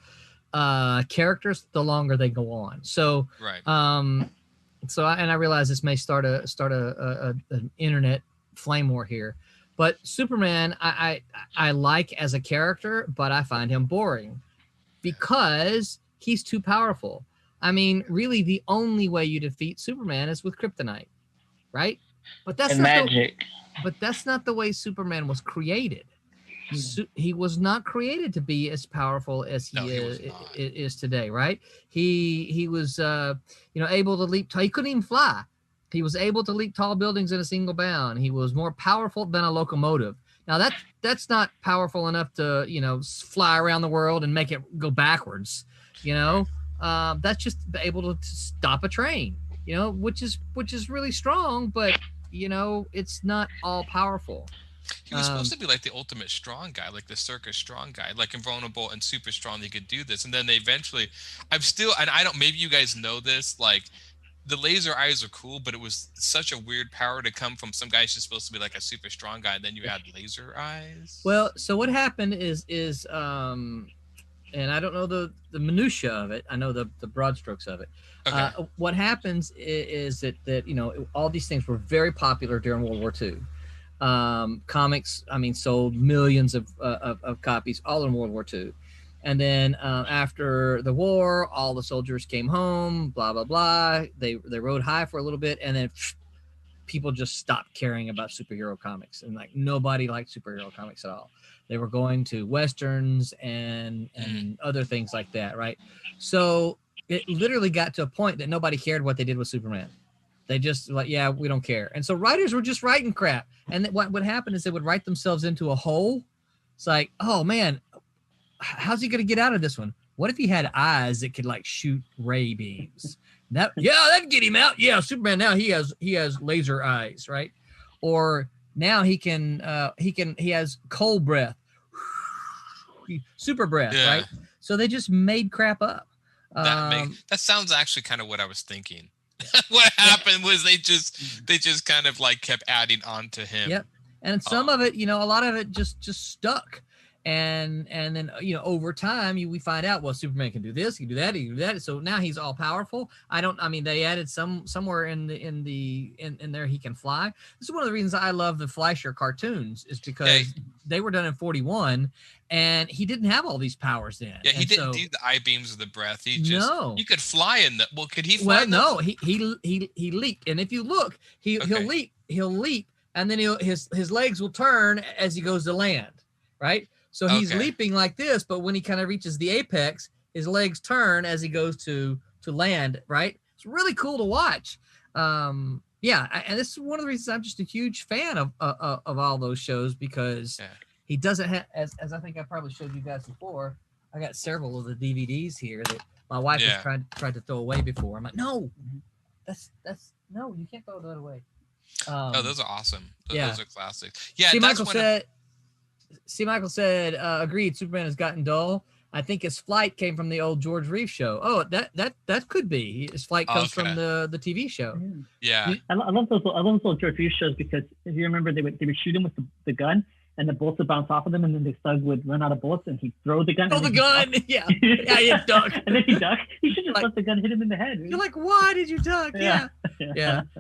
characters the longer they go on. So Right. I realize this may start an internet flame war here, but Superman I like as a character, but I find him boring because he's too powerful. I mean, really, the only way you defeat Superman is with kryptonite, right? But that's And not magic. but that's not the way Superman was created. He was not created to be as powerful as he, No, he was not. is today, right? He was able to leap. He couldn't even fly. He was able to leap tall buildings in a single bound. He was more powerful than a locomotive. Now that's not powerful enough to fly around the world and make it go backwards. that's just able to stop a train, which is really strong, but it's not all powerful. He was supposed to be like the ultimate strong guy, like the circus strong guy, like invulnerable and super strong. He could do this, and then they eventually, and I don't. Maybe you guys know this, like. The laser eyes are cool, but it was such a weird power to come from some guy who's just supposed to be like a super strong guy, and then you add laser eyes. Well, so what happened is and I don't know the minutia of it. I know the broad strokes of it. Okay. What happens is that all these things were very popular during World War II. Comics, sold millions of copies all in World War II. And then after the war, all the soldiers came home, blah, blah, blah. They rode high for a little bit, and then people just stopped caring about superhero comics. And like nobody liked superhero comics at all. They were going to Westerns and other things like that, right? So it literally got to a point that nobody cared what they did with Superman. They just like, yeah, we don't care. And so writers were just writing crap. And what would happen is they would write themselves into a hole. It's like, oh, man, how's he going to get out of this one? What if he had eyes that could like shoot ray beams? That'd get him out. Yeah, Superman now he has laser eyes, right? Or now he has cold breath, super breath, right? So they just made crap up. That sounds actually kind of what I was thinking. What happened was they just kind of like kept adding on to him. Yep. And some of it, a lot of it just stuck. And then over time we find out, well, Superman can do this, he can do that, he can do that. So now he's all powerful. They added somewhere in there he can fly. This is one of the reasons I love the Fleischer cartoons, is because they were done in 41 and he didn't have all these powers then. Yeah, he didn't do the eye beams of the breath. He just you could fly in the could he fly? Well, no, he leaped. And if you look, he'll leap and then his legs will turn as he goes to land, right? So he's leaping like this, but when he kind of reaches the apex, his legs turn as he goes to land, right? It's really cool to watch. And this is one of the reasons I'm just a huge fan of all those shows, because he doesn't have, as I think I probably showed you guys before, I got several of the DVDs here that my wife has tried to throw away before. I'm like, no, that's no, you can't throw that away. Those are awesome. Those are classics. Yeah, Michael said, agreed, Superman has gotten dull. I think his flight came from the old George Reeves show. Oh, that could be. His flight comes from the TV show. Yeah. I love those old George Reeves shows, because if you remember, they would shoot him with the gun, and the bullets would bounce off of them, and then the thug would run out of bullets, and he'd throw the gun. Throw the gun, yeah, he'd duck. And then he'd duck. He should just let the gun hit him in the head. You're like, why did you duck? Yeah.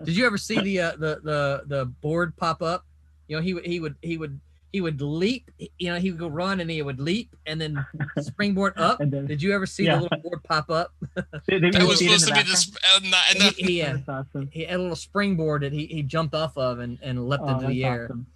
Did you ever see the board pop up? He would leap, he would go run and he would leap and then springboard up. Did you ever see the little board pop up? That was supposed to be just he had a little springboard that he jumped off of and leapt into the air. Awesome.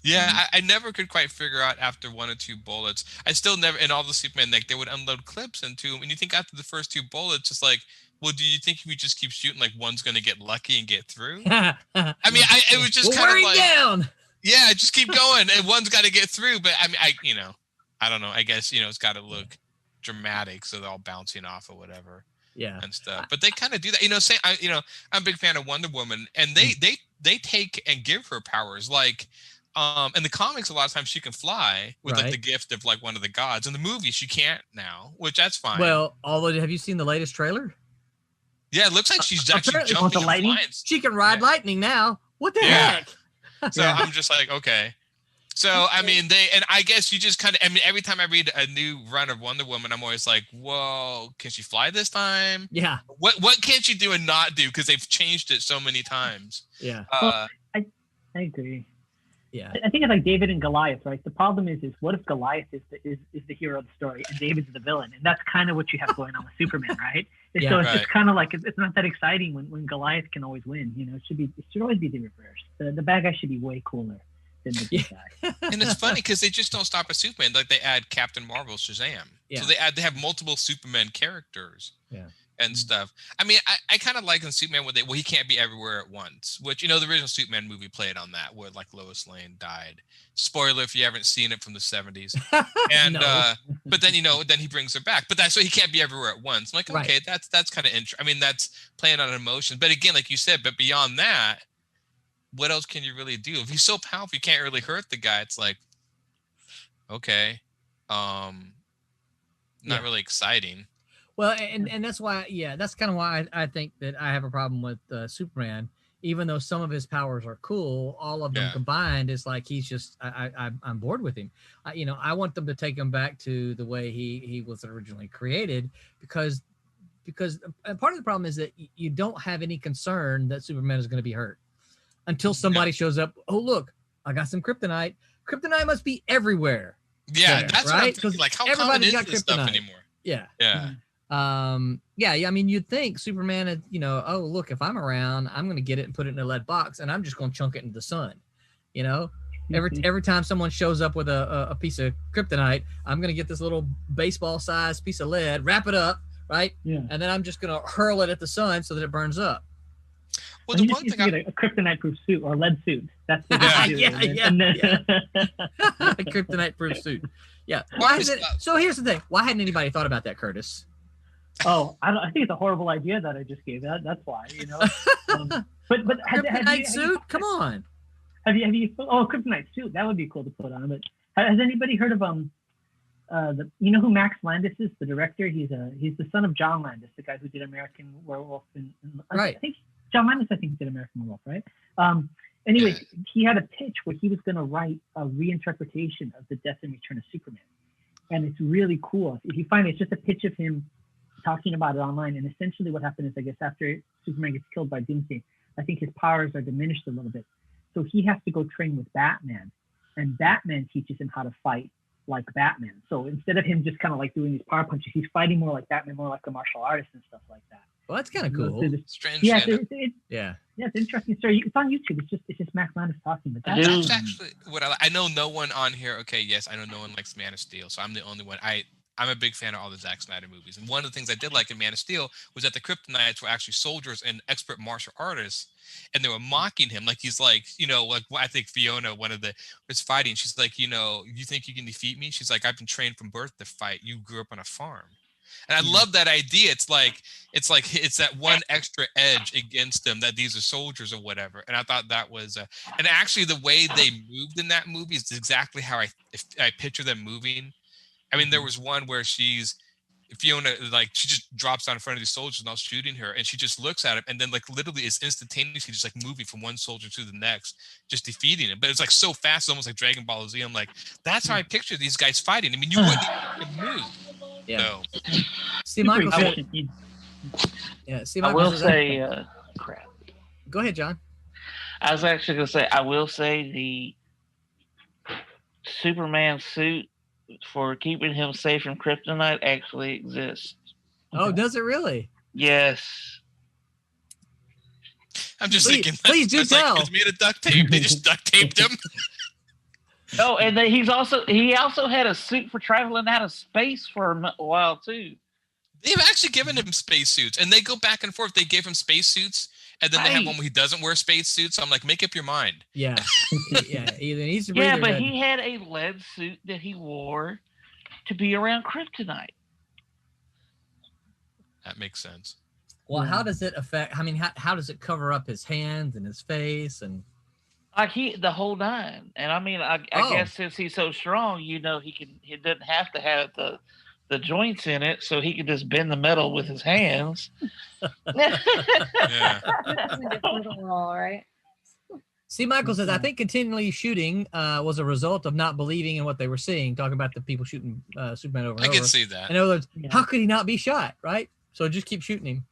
Yeah. I never could quite figure out after 1 or 2 bullets. I still never, in all the Superman, like they would unload clips into him, and you think after the first 2 bullets, it's like, well, do you think if we just keep shooting, like one's going to get lucky and get through? It was just kind of like, down. Yeah, just keep going, and one's got to get through. But I don't know. I guess it's got to look dramatic, so they're all bouncing off or whatever. Yeah, and stuff. But they kind of do that. I'm a big fan of Wonder Woman, and they take and give her powers. Like, in the comics, a lot of times she can fly with like the gift of like one of the gods. In the movie, she can't now, which that's fine. Well, although, have you seen the latest trailer? Yeah, it looks like she's actually jumping and flying. She can ride lightning now. What the heck? So I'm just like, okay. So, I guess you just kind of, every time I read a new run of Wonder Woman, I'm always like, whoa, can she fly this time? Yeah. What can't she do and not do? Because they've changed it so many times. Yeah. I agree. Yeah. I think it's like David and Goliath, right? The problem is what if Goliath is the hero of the story and David's the villain? And that's kind of what you have going on with Superman, right? So it's just kind of like, it's not that exciting when Goliath can always win. It should always be the reverse. The bad guy should be way cooler. been the good guy. And it's funny because they just don't stop at Superman. Like they add Captain Marvel, Shazam. Yeah. So they have multiple Superman characters. Yeah. And stuff. I mean, I kind of like in Superman where he can't be everywhere at once, which, the original Superman movie played on that, where like Lois Lane died. Spoiler if you haven't seen it, from the 70s. And No. but then then he brings her back. But that's so he can't be everywhere at once. I'm like, okay, that's kind of interesting. I mean, that's playing on emotion. But again, like you said, but beyond that, what else can you really do? If he's so powerful, you can't really hurt the guy. It's like, okay, not really exciting. Well, and that's why, that's kind of why I think that I have a problem with Superman. Even though some of his powers are cool, all of them combined is like he's just I'm bored with him. I want them to take him back to the way he was originally created, because part of the problem is that you don't have any concern that Superman is going to be hurt until somebody shows up. Oh, look, I got some kryptonite. Kryptonite must be everywhere. Yeah, that's right. Because like, how common is this stuff anymore? Yeah. Yeah. I mean, you'd think Superman had, oh, look, if I'm around, I'm going to get it and put it in a lead box, and I'm just going to chunk it into the sun. Every time someone shows up with a piece of kryptonite, I'm going to get this little baseball-sized piece of lead, wrap it up, right? Yeah. And then I'm just going to hurl it at the sun so that it burns up. Well, the one thing get a kryptonite-proof suit or lead suit. That's the a kryptonite-proof suit. Yeah. So here's the thing. Why hadn't anybody thought about that, Curtis? Oh, I think it's a horrible idea that I just gave. That's why, But kryptonite suit? Come on. Have you? Oh, kryptonite suit. That would be cool to put on. But has anybody heard of who Max Landis is? The director. He's the son of John Landis, the guy who did American Werewolf. Right. I think John Landis. I think did American Werewolf. Right. Anyways, he had a pitch where he was going to write a reinterpretation of the Death and Return of Superman, and it's really cool. If you find it, it's just a pitch of him talking about it online. And essentially what happened is, I guess, after Superman gets killed by Doomsday, I think his powers are diminished a little bit. So he has to go train with Batman, and Batman teaches him how to fight like Batman. So instead of him just kind of like doing these power punches, he's fighting more like Batman, more like a martial artist and stuff like that. Well, that's kind of cool. Strange. Yeah, it's interesting story. It's on YouTube. It's just Max Landis talking. But that's actually what I know. No one on here. Okay, yes, I know no one likes Man of Steel, so I'm the only one. I'm a big fan of all the Zack Snyder movies. And one of the things I did like in Man of Steel was that the Kryptonites were actually soldiers and expert martial artists. And they were mocking him. Like, he's like, like I think Fiona, was fighting. She's like, you think you can defeat me? She's like, I've been trained from birth to fight. You grew up on a farm. And I love that idea. It's that one extra edge against them, that these are soldiers or whatever. And I thought that was, and actually the way they moved in that movie is exactly how I picture them moving. I mean, there was one where Fiona, like, she just drops down in front of these soldiers and all shooting her, and she just looks at him, and then like literally is instantaneously just like moving from one soldier to the next, just defeating him. But it's like so fast, almost like Dragon Ball Z. I'm like, that's how I picture these guys fighting. I mean, you wouldn't even move. Yeah. So. See, Michael said, I will say, crap. Go ahead, John. I was actually going to say, I will say the Superman suit for keeping him safe from kryptonite actually exists. Oh, does it really? Yes. I'm just thinking. Please do tell. Like, it's made of duct tape. They just duct taped him. Oh, and then he also had a suit for traveling out of space for a while too. They've actually given him spacesuits, and they go back and forth. They gave him spacesuits, and then they have one where he doesn't wear spacesuits. So I'm like, make up your mind. Yeah, yeah. Either he's but he had a lead suit that he wore to be around kryptonite. That makes sense. Well, how does it affect? I mean, how does it cover up his hands and his face and? Like the whole nine. And I mean, I guess since he's so strong, he doesn't have to have the joints in it, so he can just bend the metal with his hands. Yeah. All right. See, Michael says, I think continually shooting was a result of not believing in what they were seeing, talking about the people shooting Superman over and over. I can see that. In other words, how could he not be shot, right? So just keep shooting him.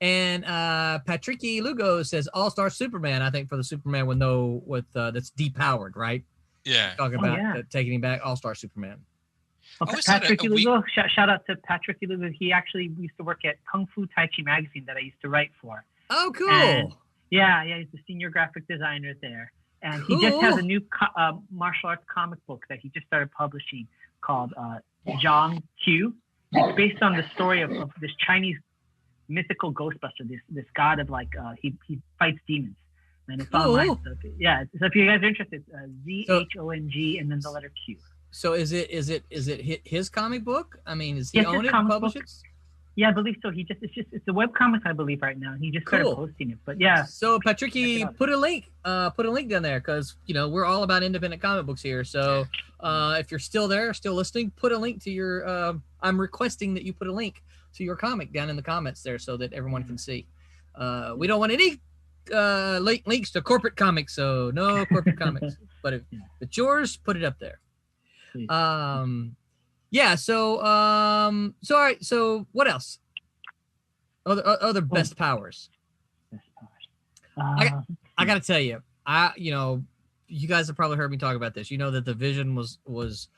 And Patricky Lugo says All-Star Superman, I think, for the Superman that's depowered, right? Yeah. Talking about taking him back, All-Star Superman. Patrick Lugo, shout out to Patrick Lugo. He actually used to work at Kung Fu Tai Chi magazine that I used to write for. Oh, cool. And he's the senior graphic designer there. And Cool. he just has a new martial arts comic book that he just started publishing called Zhang Q. It's based on the story of this Chinese mythical Ghostbuster, this god of like he fights demons, and it's online. So if you guys are interested, ZHONG and then the letter Q. So is it his comic book? I mean, is he own it and publish it? Yeah, I believe so. It's a web comic, I believe, right now. He just started posting it. But yeah. So Patricky, put a link down there, because we're all about independent comic books here. So if you're still there, still listening, put a link to your. I'm requesting that you put a link to your comic down in the comments there, so that everyone can see. We don't want any links to corporate comics, so no corporate comics. But if it's yours, put it up there. Yeah. So all right. So what else? Other best powers. Best powers. I got to tell you, you guys have probably heard me talk about this. You know that the Vision was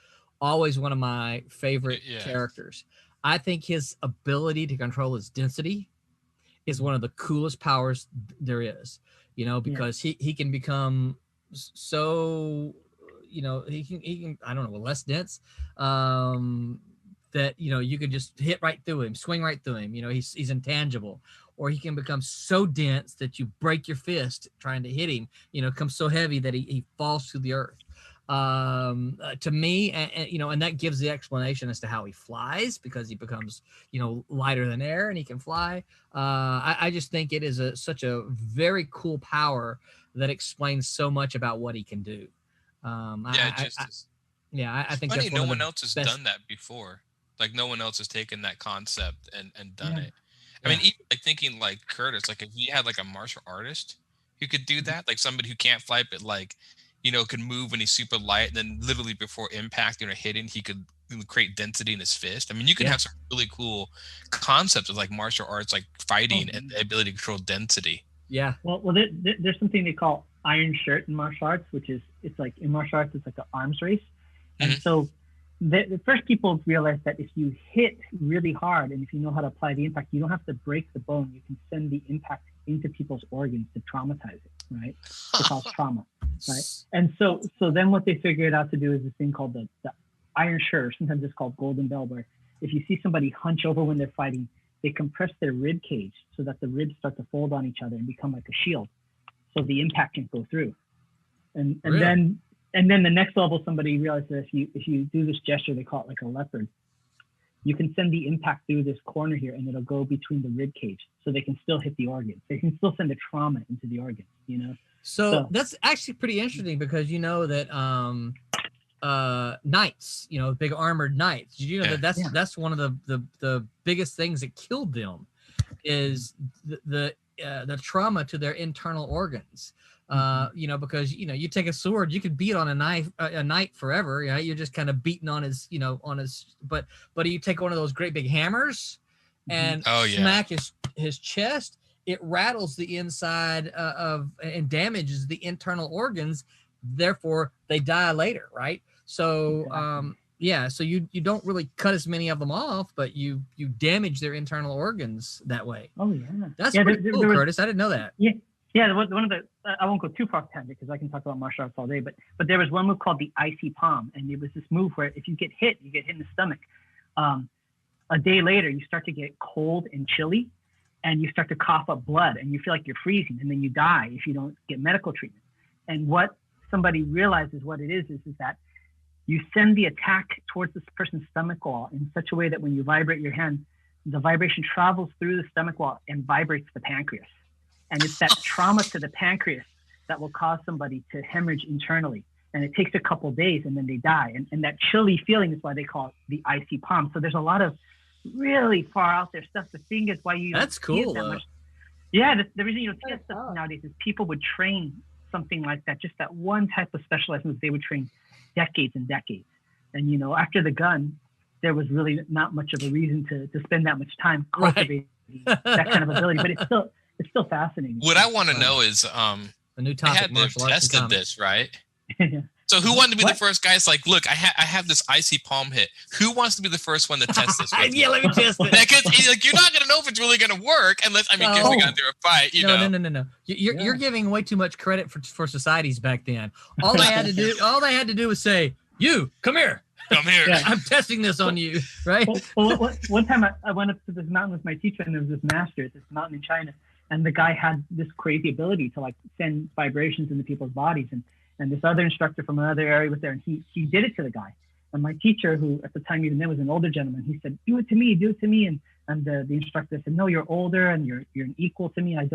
always one of my favorite characters. I think his ability to control his density is one of the coolest powers there is. Because he can become so. He can I don't know, less dense, that you could just hit right through him, swing right through him. He's intangible. Or he can become so dense that you break your fist trying to hit him. Comes so heavy that he falls to the earth. To me, and that gives the explanation as to how he flies, because he becomes lighter than air and he can fly. I just think it is such a very cool power that explains so much about what he can do. I think funny, that's no one else has done that before. Like, no one else has taken that concept and done it. I mean, even like thinking like Curtis, like if he had like a martial artist who could do that, like somebody who can't fly but like can move when he's super light, and then literally before impact hitting, he could create density in his fist. I mean, you can have some really cool concepts of like martial arts, like fighting and the ability to control density. Yeah. Well, there's something they call iron shirt in martial arts, which is it's like in martial arts it's like an arms race, and so the first people realized that if you hit really hard and if you know how to apply the impact, you don't have to break the bone. You can send the impact into people's organs to traumatize it, right? To cause trauma, right? And so then what they figured out to do is this thing called the iron shirt, or sometimes it's called golden bell, where if you see somebody hunch over when they're fighting, they compress their rib cage so that the ribs start to fold on each other and become like a shield, so the impact can go through. And really? then the next level, somebody realized that if you do this gesture, they call it like a leopard, you can send the impact through this corner here and it'll go between the rib cage, so they can still hit the organs. They can still send the trauma into the organs, So that's actually pretty interesting, because that knights, big armored knights, that's one of the biggest things that killed them is the trauma to their internal organs. Because you take a sword, you could beat on a knight forever. You're just kind of beating on his, but you take one of those great big hammers and smack his chest, it rattles the inside and damages the internal organs. Therefore, they die later, right? So, so you don't really cut as many of them off, but you damage their internal organs that way. Oh yeah, that's pretty cool, Curtis. I didn't know that. Yeah, one of the I won't go too far off tangent because I can talk about martial arts all day, but there was one move called the icy palm, and it was this move where if you get hit in the stomach. A day later, you start to get cold and chilly, and you start to cough up blood, and you feel like you're freezing, and then you die if you don't get medical treatment. And what somebody realizes what it is that you send the attack towards this person's stomach wall in such a way that when you vibrate your hand, the vibration travels through the stomach wall and vibrates the pancreas. And it's that trauma to the pancreas that will cause somebody to hemorrhage internally. And it takes a couple days and then they die. And that chilly feeling is why they call it the icy palm. So there's a lot of really far out there stuff. The thing is why you That's cool. That much. Yeah, the reason you don't see that stuff nowadays is people would train something like that, just that one type of specialized move, they would train decades and decades. And, after the gun, there was really not much of a reason to spend that much time cultivating that kind of ability. But it's still fascinating. What I want to know is, a new they topic. had to have tested this, right? Yeah. So who wanted to be the first guy? It's like, look, I have this icy palm hit. Who wants to be the first one to test this? With Yeah, let me test it. Because like, you're not gonna know if it's really gonna work unless guess we got through a fight. You know? No. You're giving way too much credit for societies back then. All they had to do was say, "You come here." Come here. Yeah. I'm testing this on you, right? Well, one time I went up to this mountain with my teacher, and there was this master at this mountain in China, and the guy had this crazy ability to like send vibrations into people's bodies, and this other instructor from another area was there, and he did it to the guy. And my teacher, who at the time even then was an older gentleman, he said, "Do it to me, and the instructor said, "No, you're older and you're an equal to me. I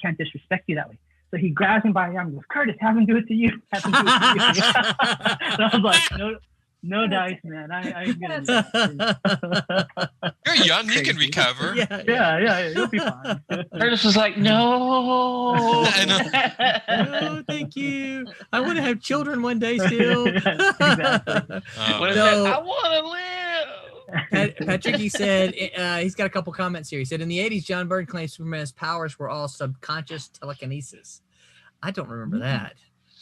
can't disrespect you that way." So he grabs him by the arm and goes, "Curtis, have him do it to you. Have him do it to you." So I was like, no dice, man. I ain't gonna do that. You're young, you can recover. Yeah, you'll be fine. Curtis was like, no. No, thank you. I want to have children one day still. Exactly. I want to live. Patrick, he said he's got a couple comments here. He said in the 80s, John Byrne claimed Superman's powers were all subconscious telekinesis. I don't remember that.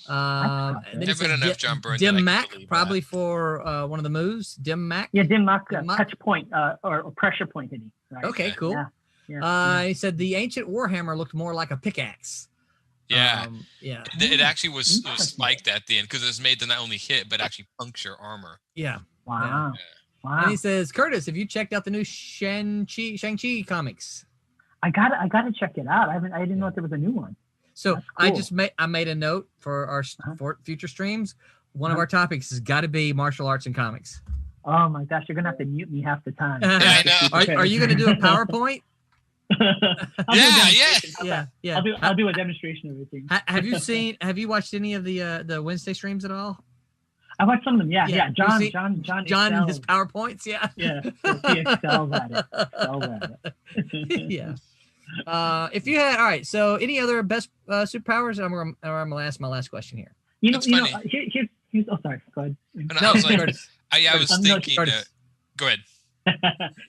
Never been enough John Byrne. Dim Mac, probably for one of the moves. Dim Mac. Yeah, Dim Mac, touch point or pressure point. Right? Okay, cool. Yeah. He said the ancient Warhammer looked more like a pickaxe. Yeah. Yeah. It actually was spiked at the end because it was made to not only hit but actually puncture armor. Yeah. Wow. Yeah. Wow. And he says, Curtis, have you checked out the new Shang-Chi comics? I gotta check it out. I didn't know if there was a new one. So cool. I made a note for our for future streams. One of our topics has got to be martial arts and comics. Oh my gosh, you're gonna have to mute me half the time. I know. Are you gonna do a PowerPoint? Yeah. I'll do a demonstration of everything. Have you watched any of the Wednesday streams at all? I watched some of them. Yeah. John and his PowerPoints. Yeah. Yeah. He excels at it. Yeah. If you had, all right. So, any other best superpowers? I'm gonna ask my last question here. Here's. Oh, sorry. Go ahead. I was like, I was thinking. Go ahead.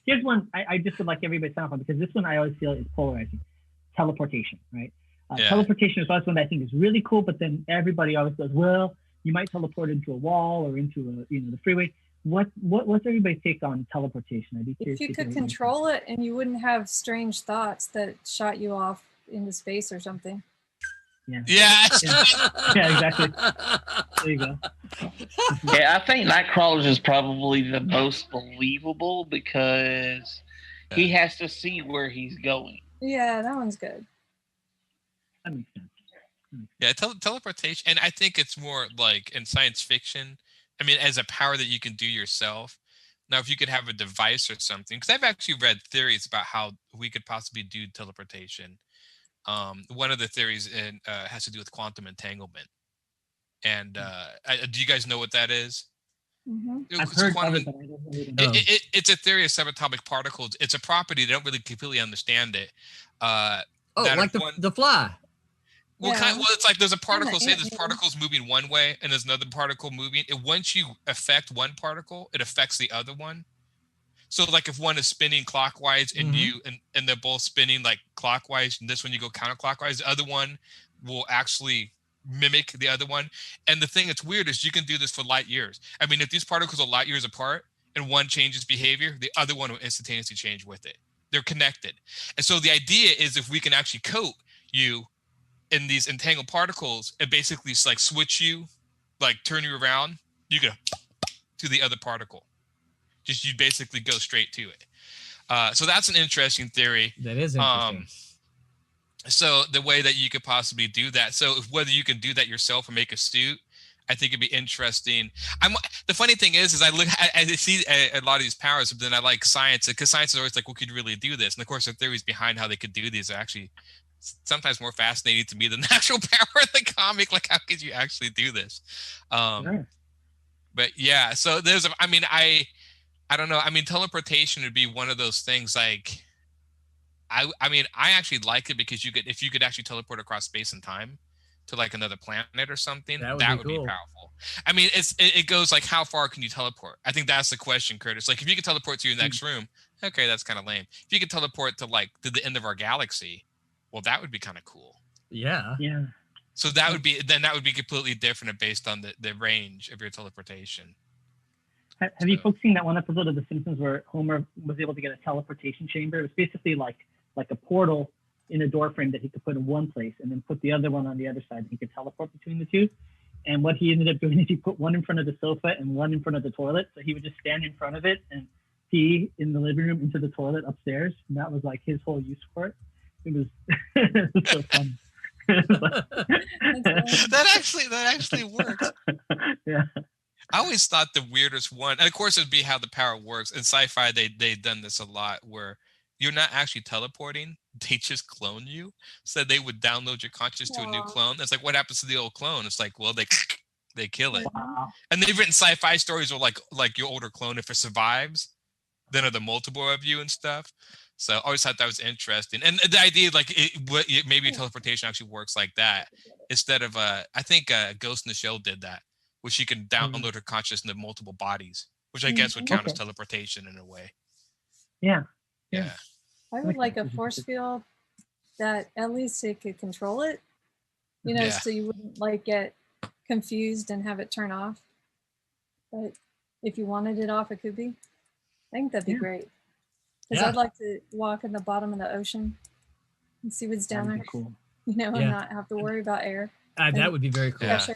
Here's one I just would like everybody to sound on because this one I always feel is polarizing. Teleportation, right? Teleportation is always one that I think is really cool, but then everybody always goes, well, you might teleport into a wall or into the freeway. What's everybody's take on teleportation? If you could control it and you wouldn't have strange thoughts that shot you off into space or something. Yeah. Yeah, exactly. There you go. Yeah, I think Nightcrawler's is probably the most believable because he has to see where he's going. Yeah, that one's good. That makes sense. Yeah, teleportation, and I think it's more like in science fiction. I mean, as a power that you can do yourself. Now, if you could have a device or something, because I've actually read theories about how we could possibly do teleportation. One of the theories has to do with quantum entanglement. And do you guys know what that is? Mm-hmm. I've heard of it, but I don't really know. It's a theory of subatomic particles. It's a property. They don't really completely understand it. Like the fly. Well, it's like there's a particle. Say this particle's moving one way, and there's another particle moving. And once you affect one particle, it affects the other one. So, like if one is spinning clockwise, and and they're both spinning like clockwise, and this one you go counterclockwise, the other one will actually mimic the other one. And the thing that's weird is you can do this for light years. I mean, if these particles are light years apart, and one changes behavior, the other one will instantaneously change with it. They're connected. And so the idea is if we can actually coat you in these entangled particles, it basically like switch you, like turn you around, you go to the other particle. Just you basically go straight to it. So that's an interesting theory. That is interesting. So the way that you could possibly do that. So whether you can do that yourself or make a suit, I think it'd be interesting. The funny thing is I see a lot of these powers, but then I like science because science is always like, well, could you really do this? And of course, the theories behind how they could do these are actually sometimes more fascinating to me than the actual power in the comic. Like, how could you actually do this? But yeah, so I don't know. I mean, teleportation would be one of those things. Like, I actually like it because if you could actually teleport across space and time to like another planet or something, that would be powerful. I mean, it goes like, how far can you teleport? I think that's the question, Curtis. Like, if you could teleport to your next room, okay, that's kind of lame. If you could teleport to the end of our galaxy, well, that would be kind of cool. Yeah. Yeah. So that would be completely different based on the range of your teleportation. Have you folks seen that one episode of The Simpsons where Homer was able to get a teleportation chamber? It was basically like a portal in a door frame that he could put in one place and then put the other one on the other side. And he could teleport between the two. And what he ended up doing is he put one in front of the sofa and one in front of the toilet. So he would just stand in front of it and pee in the living room into the toilet upstairs. And that was like his whole use for it. It was, it was so fun. that actually works. Yeah. I always thought the weirdest one, and of course it'd be how the power works. In sci-fi, they've done this a lot where you're not actually teleporting; they just clone you. So they would download your conscious to a new clone. It's like, what happens to the old clone? It's like, well, they kill it. Wow. And they've written sci-fi stories where like your older clone, if it survives, then are the multiple of you and stuff. So I always thought that was interesting. And the idea, like, maybe teleportation actually works like that instead of I think Ghost in the Shell did that, where she can download her conscious into multiple bodies, which I guess would count as teleportation in a way. Yeah. Yeah. I would like a force field that at least it could control it, so you wouldn't like get confused and have it turn off. But if you wanted it off, it could be. I think that'd be great. Because I'd like to walk in the bottom of the ocean and see what's down there. Cool. And not have to worry about air. That would be very cool. Pressure.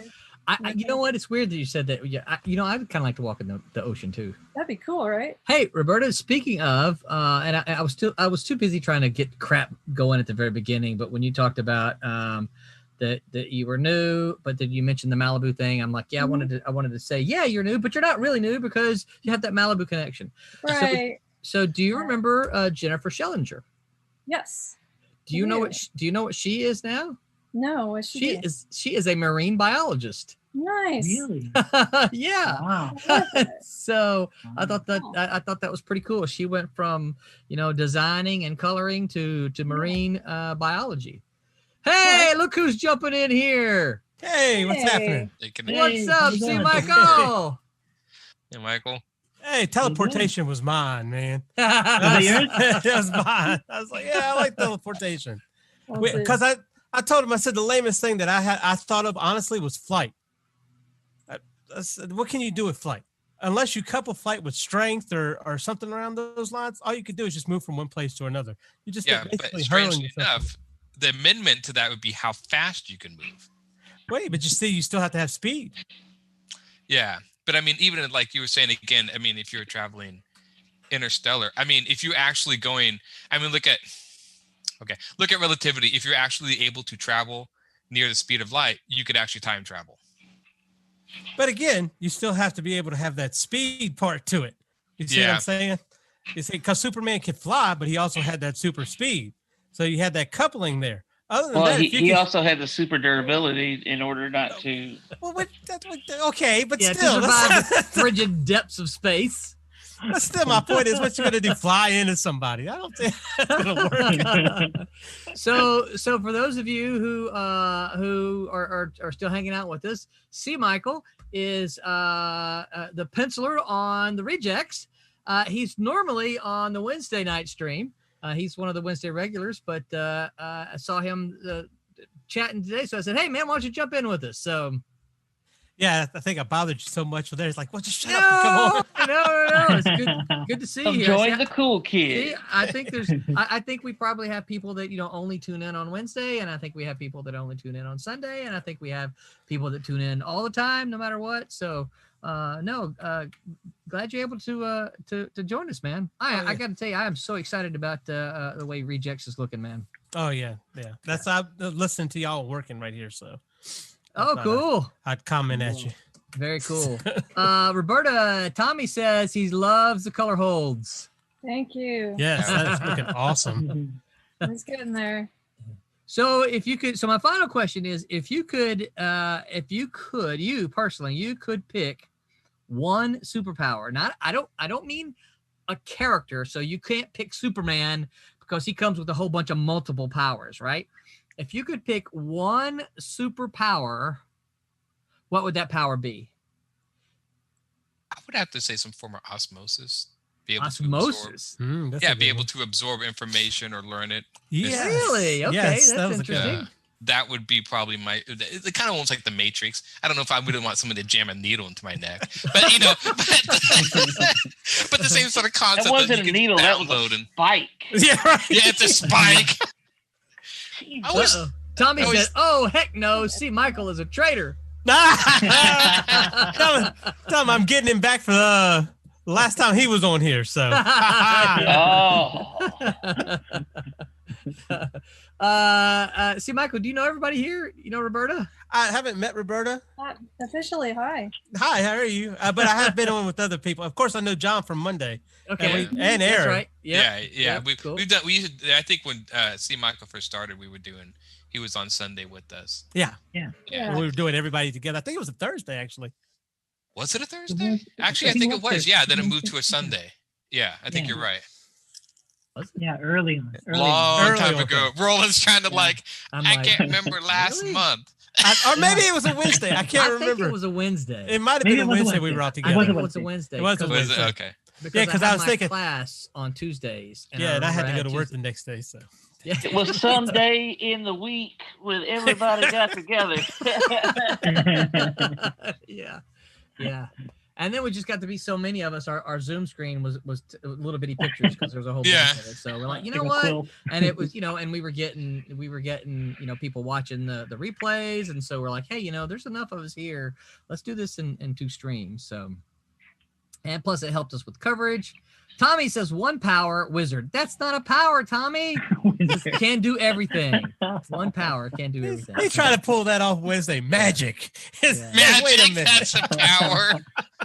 You know what? It's weird that you said that. Yeah, I would kind of like to walk in the ocean too. That'd be cool, right? Hey, Roberta. Speaking of, and I was too busy trying to get crap going at the very beginning. But when you talked about that you were new, but then you mentioned the Malibu thing, I'm like, yeah, I wanted to say, yeah, you're new, but you're not really new because you have that Malibu connection. Right. So do you remember Jennifer Schellinger? Yes. Do you know what she is now? No, what's she do? She is a marine biologist. Nice. Really? Yeah. Wow. So I thought that was pretty cool. She went from designing and coloring to marine biology. Hey, look who's jumping in here. Hey, what's happening? What's up, C. Michael? Hey, Michael. Hey, teleportation was mine, man. Was it yours? That was mine. I was like, yeah, I like teleportation. Because I told him, I said the lamest thing that I thought of honestly was flight. I said, what can you do with flight? Unless you couple flight with strength or something around those lines, all you could do is just move from one place to another. You just but strangely enough, the amendment to that would be how fast you can move. Wait, but you still have to have speed. Yeah, but I mean, even like you were saying again, I mean, if you're traveling interstellar, I mean, if you're actually going, I mean, look at relativity. If you're actually able to travel near the speed of light, you could actually time travel. But again, you still have to be able to have that speed part to it. You see what I'm saying? You see, because Superman could fly, but he also had that super speed. So you had that coupling there. Other than that, he also had the super durability in order not to. Well, okay, but still, to survive the frigid depths of space. That's still my point. Is what you're gonna do? Fly into somebody? I don't think that's gonna work. So for those of you who are still hanging out with us, C. Michael is the penciler on the Rejects. He's normally on the Wednesday night stream. He's one of the Wednesday regulars, but I saw him chatting today, so I said, "Hey, man, why don't you jump in with us?" So, yeah, I think I bothered you so much. There, it's like, well, just shut up and come on. No, it's good to see you. Join the cool kid. See, I think I think we probably have people that only tune in on Wednesday, and I think we have people that only tune in on Sunday, and I think we have people that tune in all the time, no matter what. So, glad you're able to join us, man. I got to tell you, I am so excited about the way Rejects is looking, man. Oh yeah. That's I'm listening to y'all working right here, so. Cool. I'd comment at you. Very cool. Roberta, Tommy says he loves the color holds. Thank you. Yes, that's looking awesome. It's getting there. So my final question is, if you could, you personally, you could pick one superpower. I don't mean a character. So you can't pick Superman because he comes with a whole bunch of multiple powers, right? If you could pick one superpower, what would that power be? I would have to say some form of osmosis. Be able osmosis. To be able to absorb information or learn it. Yeah. Really? Okay, yes, that's interesting. that would be probably my. It kind of almost like the Matrix. I don't know if I wouldn't want someone to jam a needle into my neck, but you know, but the same sort of concept. That wasn't a needle. That was a spike. Yeah, right. Yeah, it's a spike. Tommy said, "Oh heck no! See, Michael is a traitor." Tell him I'm getting him back for the last time he was on here. So. See, Michael, do you know everybody here? You know Roberta? I haven't met Roberta. Officially, hi. Hi, how are you? But I have been on with other people. Of course, I know John from Monday. Okay, and Aaron. That's right. Yeah. Cool. We've done. I think when C. Michael first started, he was on Sunday with us. Yeah. Yeah. We were doing everybody together. I think it was a Thursday, actually. Was it a Thursday? Actually, I think it was. Yeah, then it moved to a Sunday. Yeah, I think you're right. Yeah, early on. Long time ago. Roland's trying to I can't remember last month. Or maybe it was a Wednesday. I can't remember. I think it was a Wednesday. It might have been a Wednesday we were all together. I think it was a Wednesday. It was a Wednesday. Okay. Because I was thinking class on Tuesdays. And I had to go to work the next day. So it was Sunday in the week when everybody got together. Yeah. And then we just got to be so many of us. Our Zoom screen was little bitty pictures because there was a whole bunch of it. So we're like, you know what? And it was, and we were getting, people watching the replays. And so we're like, hey, there's enough of us here. Let's do this in 2 streams. So, and plus it helped us with coverage. Tommy says 1 power wizard. That's not a power, Tommy. Can do everything. 1 power can do everything. He's trying to pull that off Wednesday. Magic. Magic. Wait a minute. That's a power.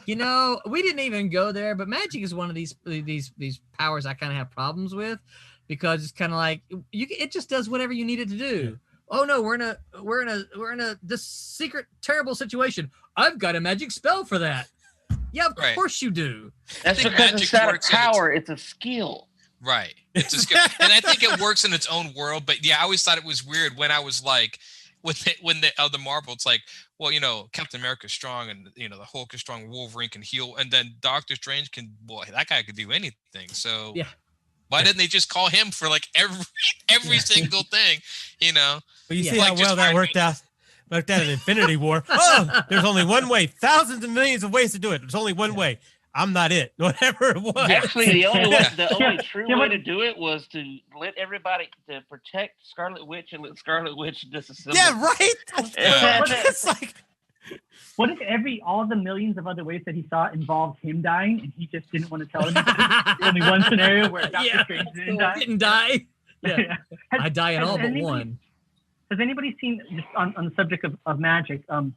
We didn't even go there, but magic is one of these powers I kind of have problems with because it's kind of like it just does whatever you need it to do. Oh no, we're in a this secret terrible situation. I've got a magic spell for that. Yeah, of course you do. That's because it's not a power; it's a skill. Right. It's a skill, and I think it works in its own world. But yeah, I always thought it was weird when I was like, when the Marvel, it's like, well, Captain America's strong, and the Hulk is strong, Wolverine can heal, and then Doctor Strange that guy could do anything. So yeah, why didn't they just call him for like every single thing? But you see how well that worked out. Like that in Infinity War. Oh, there's only one way. Thousands and millions of ways to do it. There's only one way. I'm not it. Whatever it was. Actually, the only true way to do it was to let everybody to protect Scarlet Witch and let Scarlet Witch disassemble. Yeah, right. It's like, what if all the millions of other ways that he saw involved him dying, and he just didn't want to tell anybody? Only one scenario where Doctor Strange didn't die. Yeah. I die in all but one. Has anybody seen, just on the subject of magic, Alan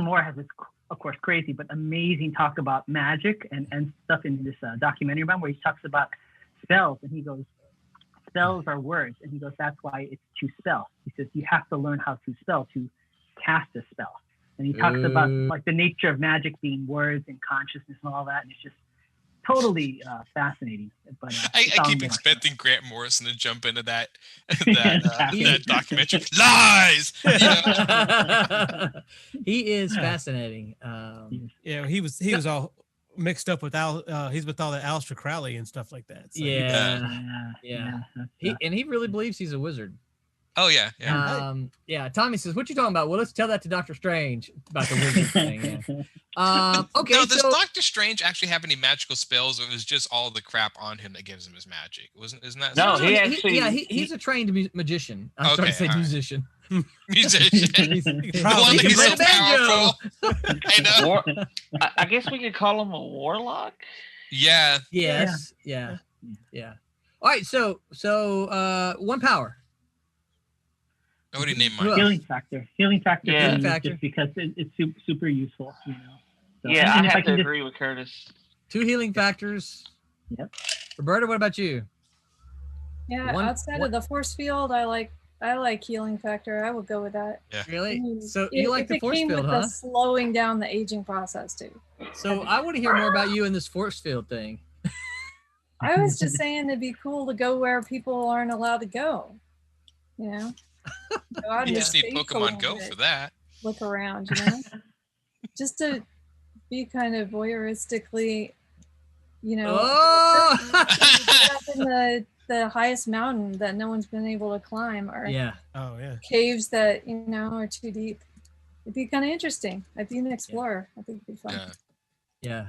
Moore has this, of course, crazy but amazing talk about magic and stuff in this documentary about where he talks about spells, and he goes, spells are words, and he goes, that's why it's to spell. He says you have to learn how to spell to cast a spell. And he talks about like the nature of magic being words and consciousness and all that, and it's just totally fascinating. But I keep expecting Grant Morrison to jump into that documentary. Lies. He is fascinating. He was all mixed up with he's with all the Aleister Crowley and stuff like that. So he really believes he's a wizard. Oh yeah. Tommy says, "What you talking about?" Well, let's tell that to Doctor Strange about the wizard thing. Yeah. Okay. Now, does Doctor Strange actually have any magical spells, or is just all the crap on him that gives him his magic? Isn't that? No, he's a trained musician. I'm sorry to say musician. Musician. He's so powerful. I know. I guess we could call him a warlock. Yeah. Yes. Yeah. All right. So 1 power. What do you name mine? Healing factor. Yeah. Just because it's super useful. So, yeah, I have to agree with Curtis. 2 healing factors. Yep. Roberta, what about you? Yeah, outside of the force field, I like healing factor. I would go with that. Yeah. Really? So you like the force field, huh? The slowing down the aging process too. So I want to hear more about you in this force field thing. I was just saying it'd be cool to go where people aren't allowed to go. Go out You in just need space a Pokemon little go bit, for that. Look around, just to be kind of voyeuristically, Oh! in the the highest mountain that no one's been able to climb, or Yeah. Oh yeah. caves that are too deep. It'd be kind of interesting. I'd be an explorer. I think it'd be fun. Yeah. Yeah.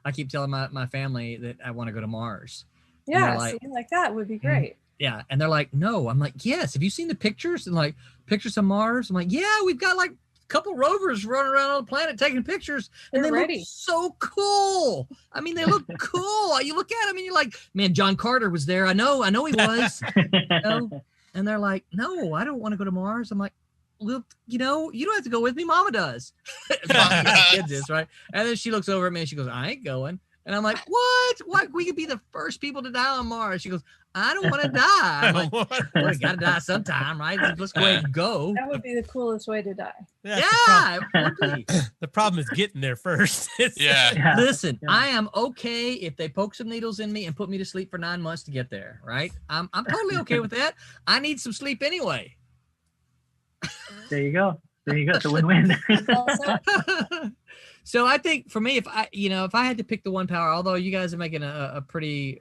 I keep telling my family that I want to go to Mars. And Yeah, they're like, see, like that would be great. yeah. And they're like, no. I'm like, yes. Have you seen the pictures? And like pictures of Mars? I'm like, yeah, we've got like a couple rovers running around on the planet taking pictures. And They're they ready. look so cool. I mean, they look cool. You look at them and you're like, man, John Carter was there. I know he was. And they're like, no, I don't want to go to Mars. I'm like, well, you don't have to go with me. Mama does. My kid is, right? And then she looks over at me and she goes, I ain't going. And I'm like, what? We could be the first people to die on Mars. She goes, I don't want to die. I'm like, well, you got to die sometime, right? Let's go ahead and go. That would be the coolest way to die. Yeah, it would be. The problem is getting there first. Yeah. Listen, I am okay if they poke some needles in me and put me to sleep for 9 months to get there, right? I'm totally okay with that. I need some sleep anyway. There you go. It's a win-win. So I think for me, if I had to pick the one power, although you guys are making a pretty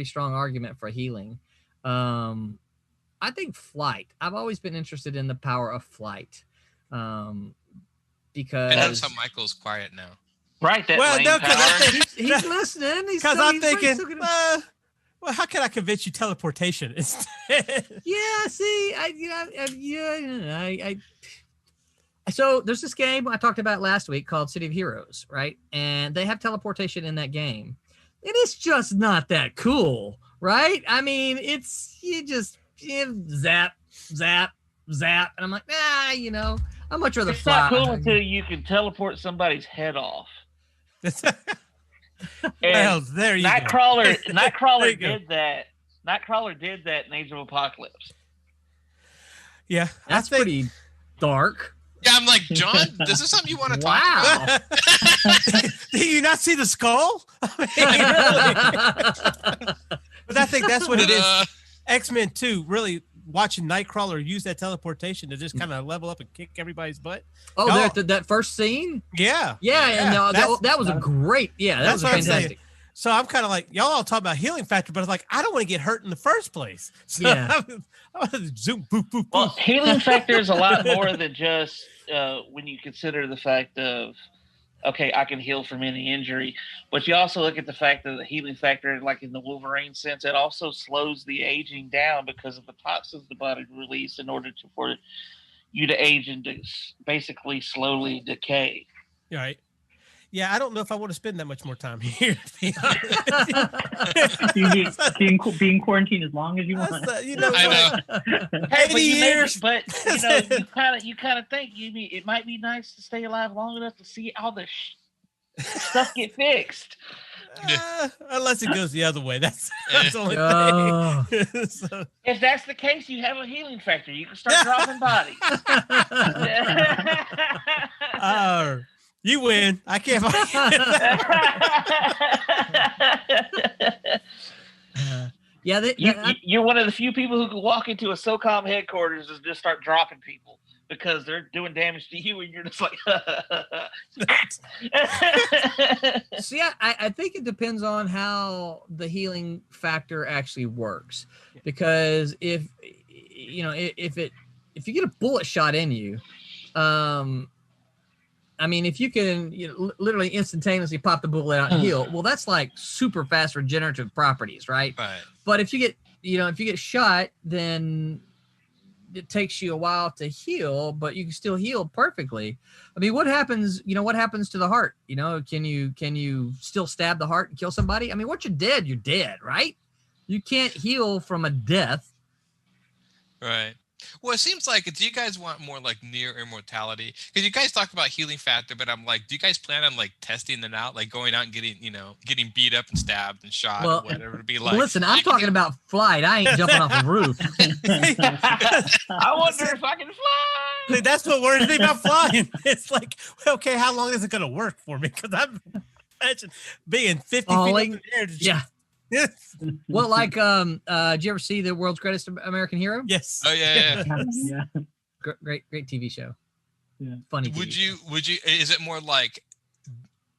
strong argument for healing, I think flight. I've always been interested in the power of flight, because And notice how Michael's quiet now. Right, that Well, lame no, because power. he's listening. Because I'm thinking, well, how can I convince you teleportation instead? Yeah, see, so there's this game I talked about last week called City of Heroes, right? And they have teleportation in that game. And it's just not that cool, right? I mean, you zap, zap, zap. And I'm like, I'd much rather It's fly. not cool until you can teleport somebody's head off. Well, And there you go. Nightcrawler There you go. did that. Nightcrawler did that in Age of Apocalypse. Yeah, That's pretty dark. Yeah, I'm like, John, this is something you want to talk Wow. about? Did you not see the skull? I mean, really? But I think that's what it is. X-Men 2, really watching Nightcrawler use that teleportation to just kind of level up and kick everybody's butt. Oh, Y'all- that first scene? Yeah. Yeah, and That's- that was a great, that was what I'm saying. fantastic. So I'm kind of like, y'all all talk about healing factor, but it's like, I don't want to get hurt in the first place. So Yeah. I'm zoom, boop, boop, Well, boop. healing factor is a lot more than just when you consider the fact of, okay, I can heal from any injury. But you also look at the fact that the healing factor, like in the Wolverine sense, it also slows the aging down because of the toxins the body release in order for you to age and to basically slowly decay. Right. Yeah, I don't know if I want to spend that much more time here. To be honest. You can be in quarantine as long as you want. That's, I know. Hey, 80 but years. you kind of think it might be nice to stay alive long enough to see all the stuff get fixed. Unless it goes the other way. That's the only Oh. thing. So, If that's the case, you have a healing factor. You can start dropping bodies. you win. I can't. You're one of the few people who can walk into a SOCOM headquarters and just start dropping people because they're doing damage to you, and you're just like. See, I think it depends on how the healing factor actually works, because if you get a bullet shot in you, I mean, if you can literally instantaneously pop the bullet out and heal, well, that's like super fast regenerative properties, right? Right. But if you get shot, then it takes you a while to heal, but you can still heal perfectly. I mean, what happens to the heart? Can you still stab the heart and kill somebody? I mean, once you're dead, right? You can't heal from a death. Right. Well, it seems like, do you guys want more like near immortality? Because you guys talk about healing factor, but I'm like, do you guys plan on like testing them out, like going out and getting beat up and stabbed and shot or whatever it'd be like? Listen, I'm talking about flight. I ain't jumping off a roof. I wonder if I can fly. That's what worries me about flying. It's like, okay, how long is it going to work for me? Because I'm imagine being 50 feet up in the air. Yeah. Well, like, did you ever see The World's Greatest American Hero? Yes. Oh yeah. Yeah. Great TV show. Yeah. Funny. Would you? Is it more like,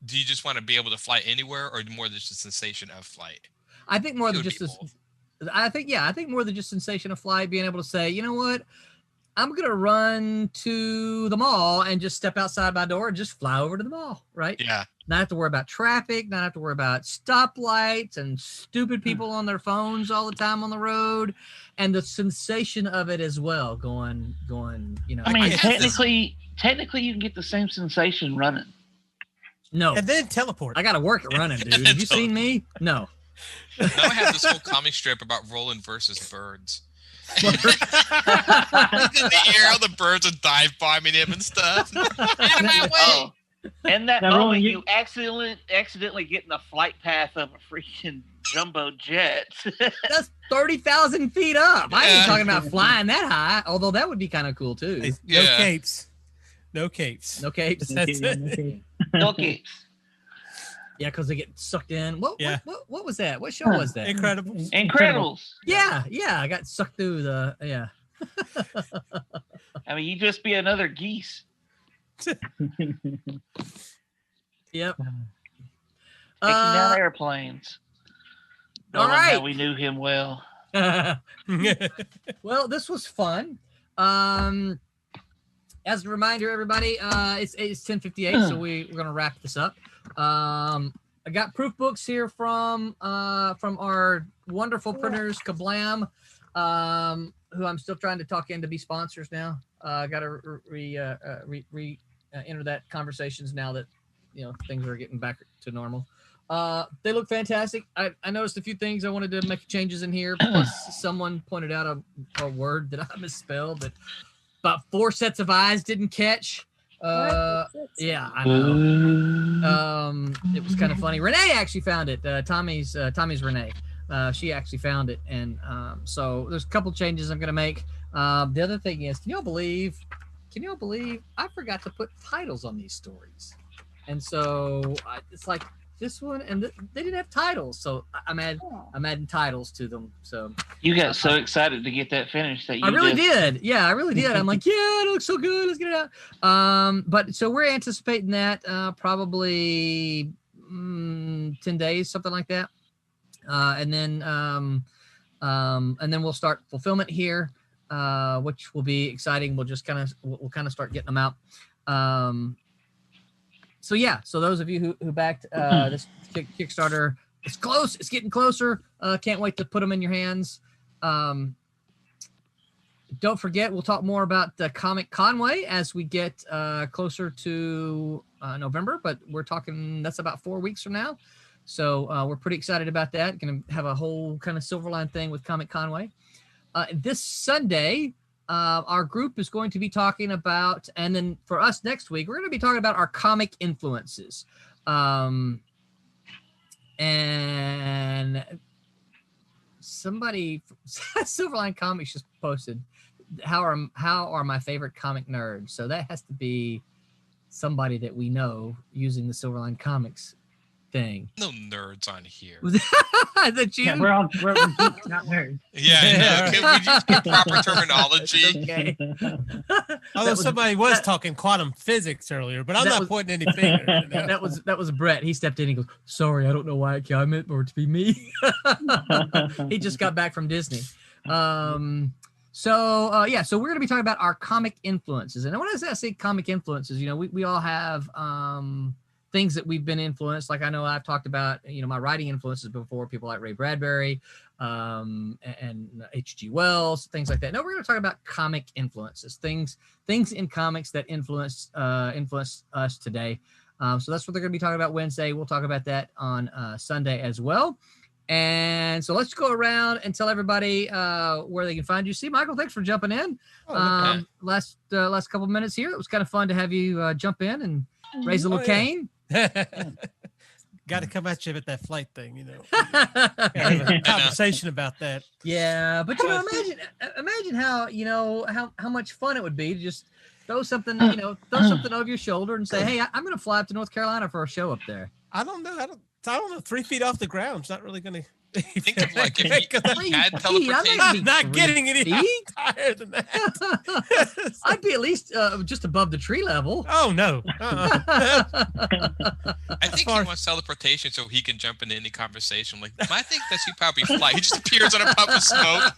do you just want to be able to fly anywhere, or more just the sensation of flight? I think more It than would just be this. I think more than just sensation of flight, being able to say, you know what, I'm gonna run to the mall and just step outside my door and just fly over to the mall, right? Yeah. Not have to worry about traffic, not have to worry about stoplights and stupid people on their phones all the time on the road, and the sensation of it as well, going, you know. I mean, I guess technically, you can get the same sensation running. No, And then teleport. I gotta work at running, dude. Have you seen me? No. Now I have this whole comic strip about Roland versus birds. In the air, all the birds are dive bombing him and stuff. Out of my way! Oh, in that Now, moment, Roland, you accidentally get in the flight path of a freaking jumbo jet. That's 30,000 feet up. I Yeah. ain't talking about flying that high, although that would be kind of cool too. No Yeah. capes. No capes. No capes. That's it. No capes. Yeah, because they get sucked in. What was that? What show Huh. was that? Incredible. Incredibles. Yeah, I got sucked through the I mean, you just be another geese. Yep. Taking down airplanes. all Knowing how right. we knew him well. Well, this was fun. As a reminder, everybody, it's 10:58, so we're gonna wrap this up. I got proof books here from our wonderful printers, Kablam, who I'm still trying to talk in to be sponsors now. I got to enter that conversations now that things are getting back to normal. They look fantastic. I noticed a few things I wanted to make changes in here. Plus, someone pointed out a word that I misspelled that about 4 sets of eyes didn't catch. Yeah, I know. It was kind of funny. Renee actually found it. Tommy's Renee. She actually found it, and so there's a couple changes I'm gonna make. The other thing is, can y'all believe I forgot to put titles on these stories, and so it's like this one, and they didn't have titles, so I'm adding titles to them. So You got so excited to get that finished that you I really did. Yeah, I really did. I'm like, yeah, it looks so good. Let's get it out. But so we're anticipating that probably 10 days, something like that. And then we'll start fulfillment here, which will be exciting. We'll just kind of start getting them out. So yeah, so those of you who backed this Kickstarter, it's close. It's getting closer. Can't wait to put them in your hands. Don't forget, we'll talk more about the Comic Conway as we get closer to November, but we're talking that's about 4 weeks from now. So we're pretty excited about that. Going to have a whole kind of Silverline thing with Comic Conway. This Sunday, our group is going to be talking about, and then for us next week, we're going to be talking about our comic influences. And somebody, Silverline Comics just posted, how are my favorite comic nerds? So that has to be somebody that we know using the Silverline Comics thing. No nerds on here. Is that you? Yeah, we're geeks, not nerds. Yeah, I know. Can we just get proper terminology? Okay. Although somebody was talking quantum physics earlier, but I'm not pointing any fingers. That was Brett. He stepped in. He goes, "Sorry, I don't know why I meant for it to be me." He just got back from Disney. So we're going to be talking about our comic influences. And when I say comic influences, we all have things that we've been influenced. Like I know I've talked about, my writing influences before, people like Ray Bradbury and H.G. Wells, things like that. No, we're going to talk about comic influences, things in comics that influence us today. So that's what they're going to be talking about Wednesday. We'll talk about that on Sunday as well. And so let's go around and tell everybody where they can find you. See, Michael, thanks for jumping in. Last couple of minutes here. It was kind of fun to have you jump in and raise a little cane. Got to come at you with that flight thing, Have a conversation about that. Yeah, but imagine how much fun it would be to just throw something over your shoulder and say, "Hey, I'm going to fly up to North Carolina for a show up there." I don't know. 3 feet off the ground. It's not really going to Think of like if he had Feet, I'd like teleportation. to I'm be not 3 getting any feet. higher than that. I'd be at least just above the tree level. Oh no. I think he wants teleportation so he can jump into any conversation. Like, I think that he probably fly. He just appears on a puff of smoke.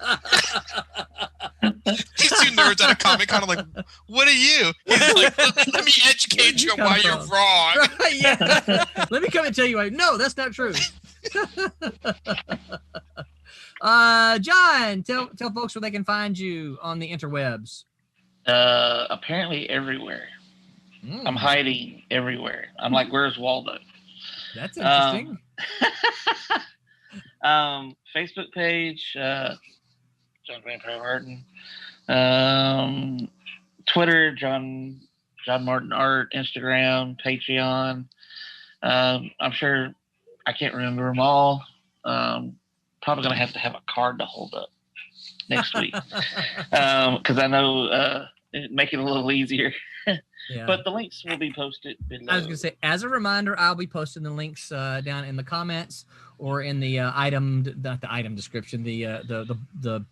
These two nerds at a Comic Con are like, "What are you?" He's like, "Let me educate you on why you're wrong." Right, yeah. Let me come and tell you why. No, that's not true. John, tell folks where they can find you on the interwebs. Apparently everywhere. I'm hiding everywhere. I'm like, where's Waldo? That's interesting. Facebook page, John Vampire Martin. Twitter, John Martin Art. Instagram, Patreon. I'm sure I can't remember them all. Probably gonna have to have a card to hold up next week because I know make it a little easier. Yeah. But the links will be posted below. I was gonna say, as a reminder, I'll be posting the links down in the comments or in the not the item description, the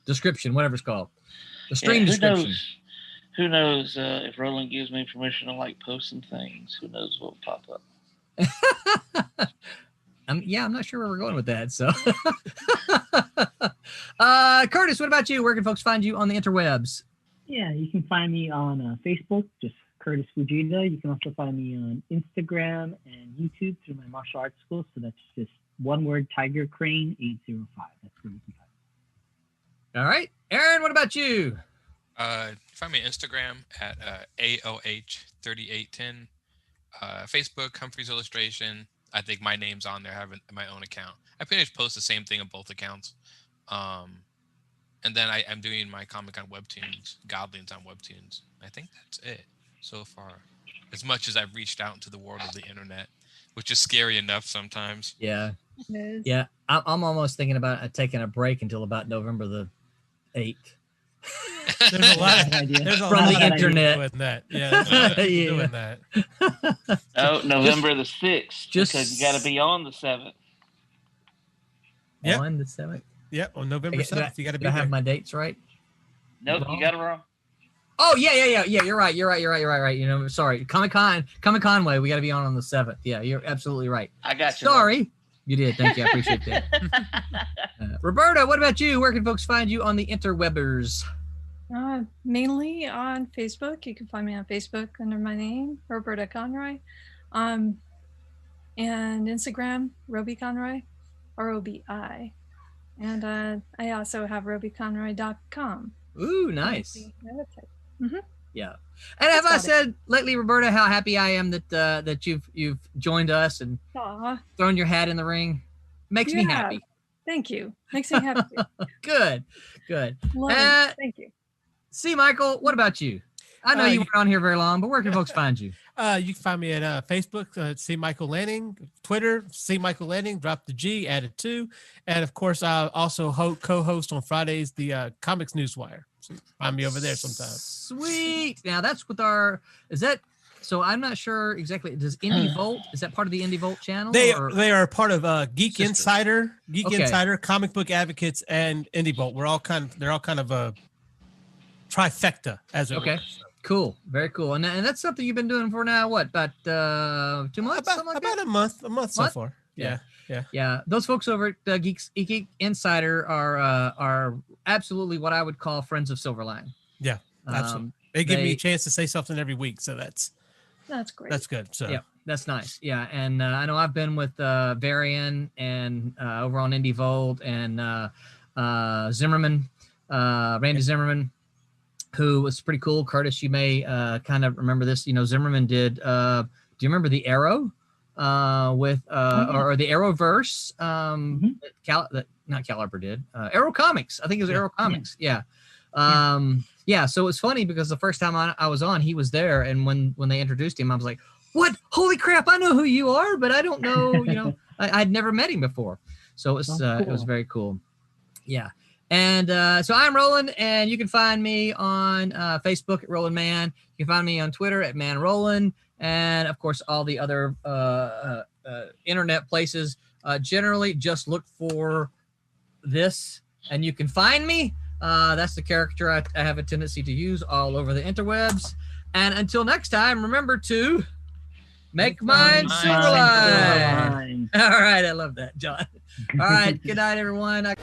description, whatever it's called, the stream description. Who knows if Roland gives me permission to like post some things? Who knows what will pop up? I'm not sure where we're going with that. So, Curtis, what about you? Where can folks find you on the interwebs? Yeah, you can find me on Facebook, just Curtis Fujita. You can also find me on Instagram and YouTube through my martial arts school. So that's just one word, Tiger Crane 805. That's where you can find me. All right, Aaron, what about you? Find me on Instagram at AOH3810. Facebook, Humphrey's Illustration. I think my name's on there. I have my own account. I pretty much post the same thing on both accounts. And then I'm doing my comic on Webtoons, Godlings on Webtoons. I think that's it so far. As much as I've reached out into the world of the internet, which is scary enough sometimes. Yeah. Yeah. I'm almost thinking about taking a break until about November the 8th. There's a lot from the internet. Doing that. Yeah, doing that. Oh, November the 6th. Because you got to be on the 7th. Yep. On the 7th? Yep, on November 7th. You got to be there. I have my dates right? Nope, you got it wrong. Oh, yeah. You're right. You know, sorry. Comic-Con way. We got to be on the 7th. Yeah, you're absolutely right. I got you. Sorry. Wrong. You did. Thank you. I appreciate that. Roberta, what about you? Where can folks find you on the interwebers? Mainly on Facebook. You can find me on Facebook under my name, Roberta Conroy. And Instagram, Roby Conroy, ROBI. And I also have robyconroy.com. Ooh, nice. Mm-hmm. Yeah. And have I said lately, Roberta, how happy I am that you've joined us and thrown your hat in the ring? Makes me happy. Thank you. Makes me happy. Good. Thank you. See, Michael, what about you? I know you weren't on here very long, but where can folks find you? You can find me at Facebook, C. Michael Lanning, Twitter, C. Michael Lanning, drop the G, added 2. And of course, I also co-host on Fridays the Comics Newswire. So find me over there sometimes. Sweet. Now that's with so I'm not sure exactly. Does Indie Volt, is that part of the Indie Volt channel? They are part of Geek Insider, Comic Book Advocates, and Indie Volt. They're all kind of a trifecta as it were. Cool. Very cool. And that's something you've been doing for now, what, about 2 months? About a month so far. Yeah. Those folks over at Geek Insider are absolutely what I would call friends of Silverline. Yeah, absolutely. They give me a chance to say something every week, so that's great. That's good. So yeah, that's nice. Yeah, and I know I've been with Varian and over on Indie Volt and Zimmerman, Randy Zimmerman, who was pretty cool. Curtis, you may kind of remember this. You know, Zimmerman did. Do you remember the Arrow with or the Arrowverse? Not Caliber did. Arrow Comics. I think it was Arrow Comics. Yeah. So it's funny because the first time I was on, he was there, and when they introduced him, I was like, "What? Holy crap! I know who you are, but I don't know. You know, I'd never met him before." So it was very cool. Yeah. And so I'm Roland, and you can find me on Facebook at Roland Man. You can find me on Twitter at Man Roland, and of course all the other internet places. Generally, just look for this, and you can find me. That's the character I have a tendency to use all over the interwebs. And until next time, remember to make mine Silverline. All right, I love that, John. All right, good night, everyone.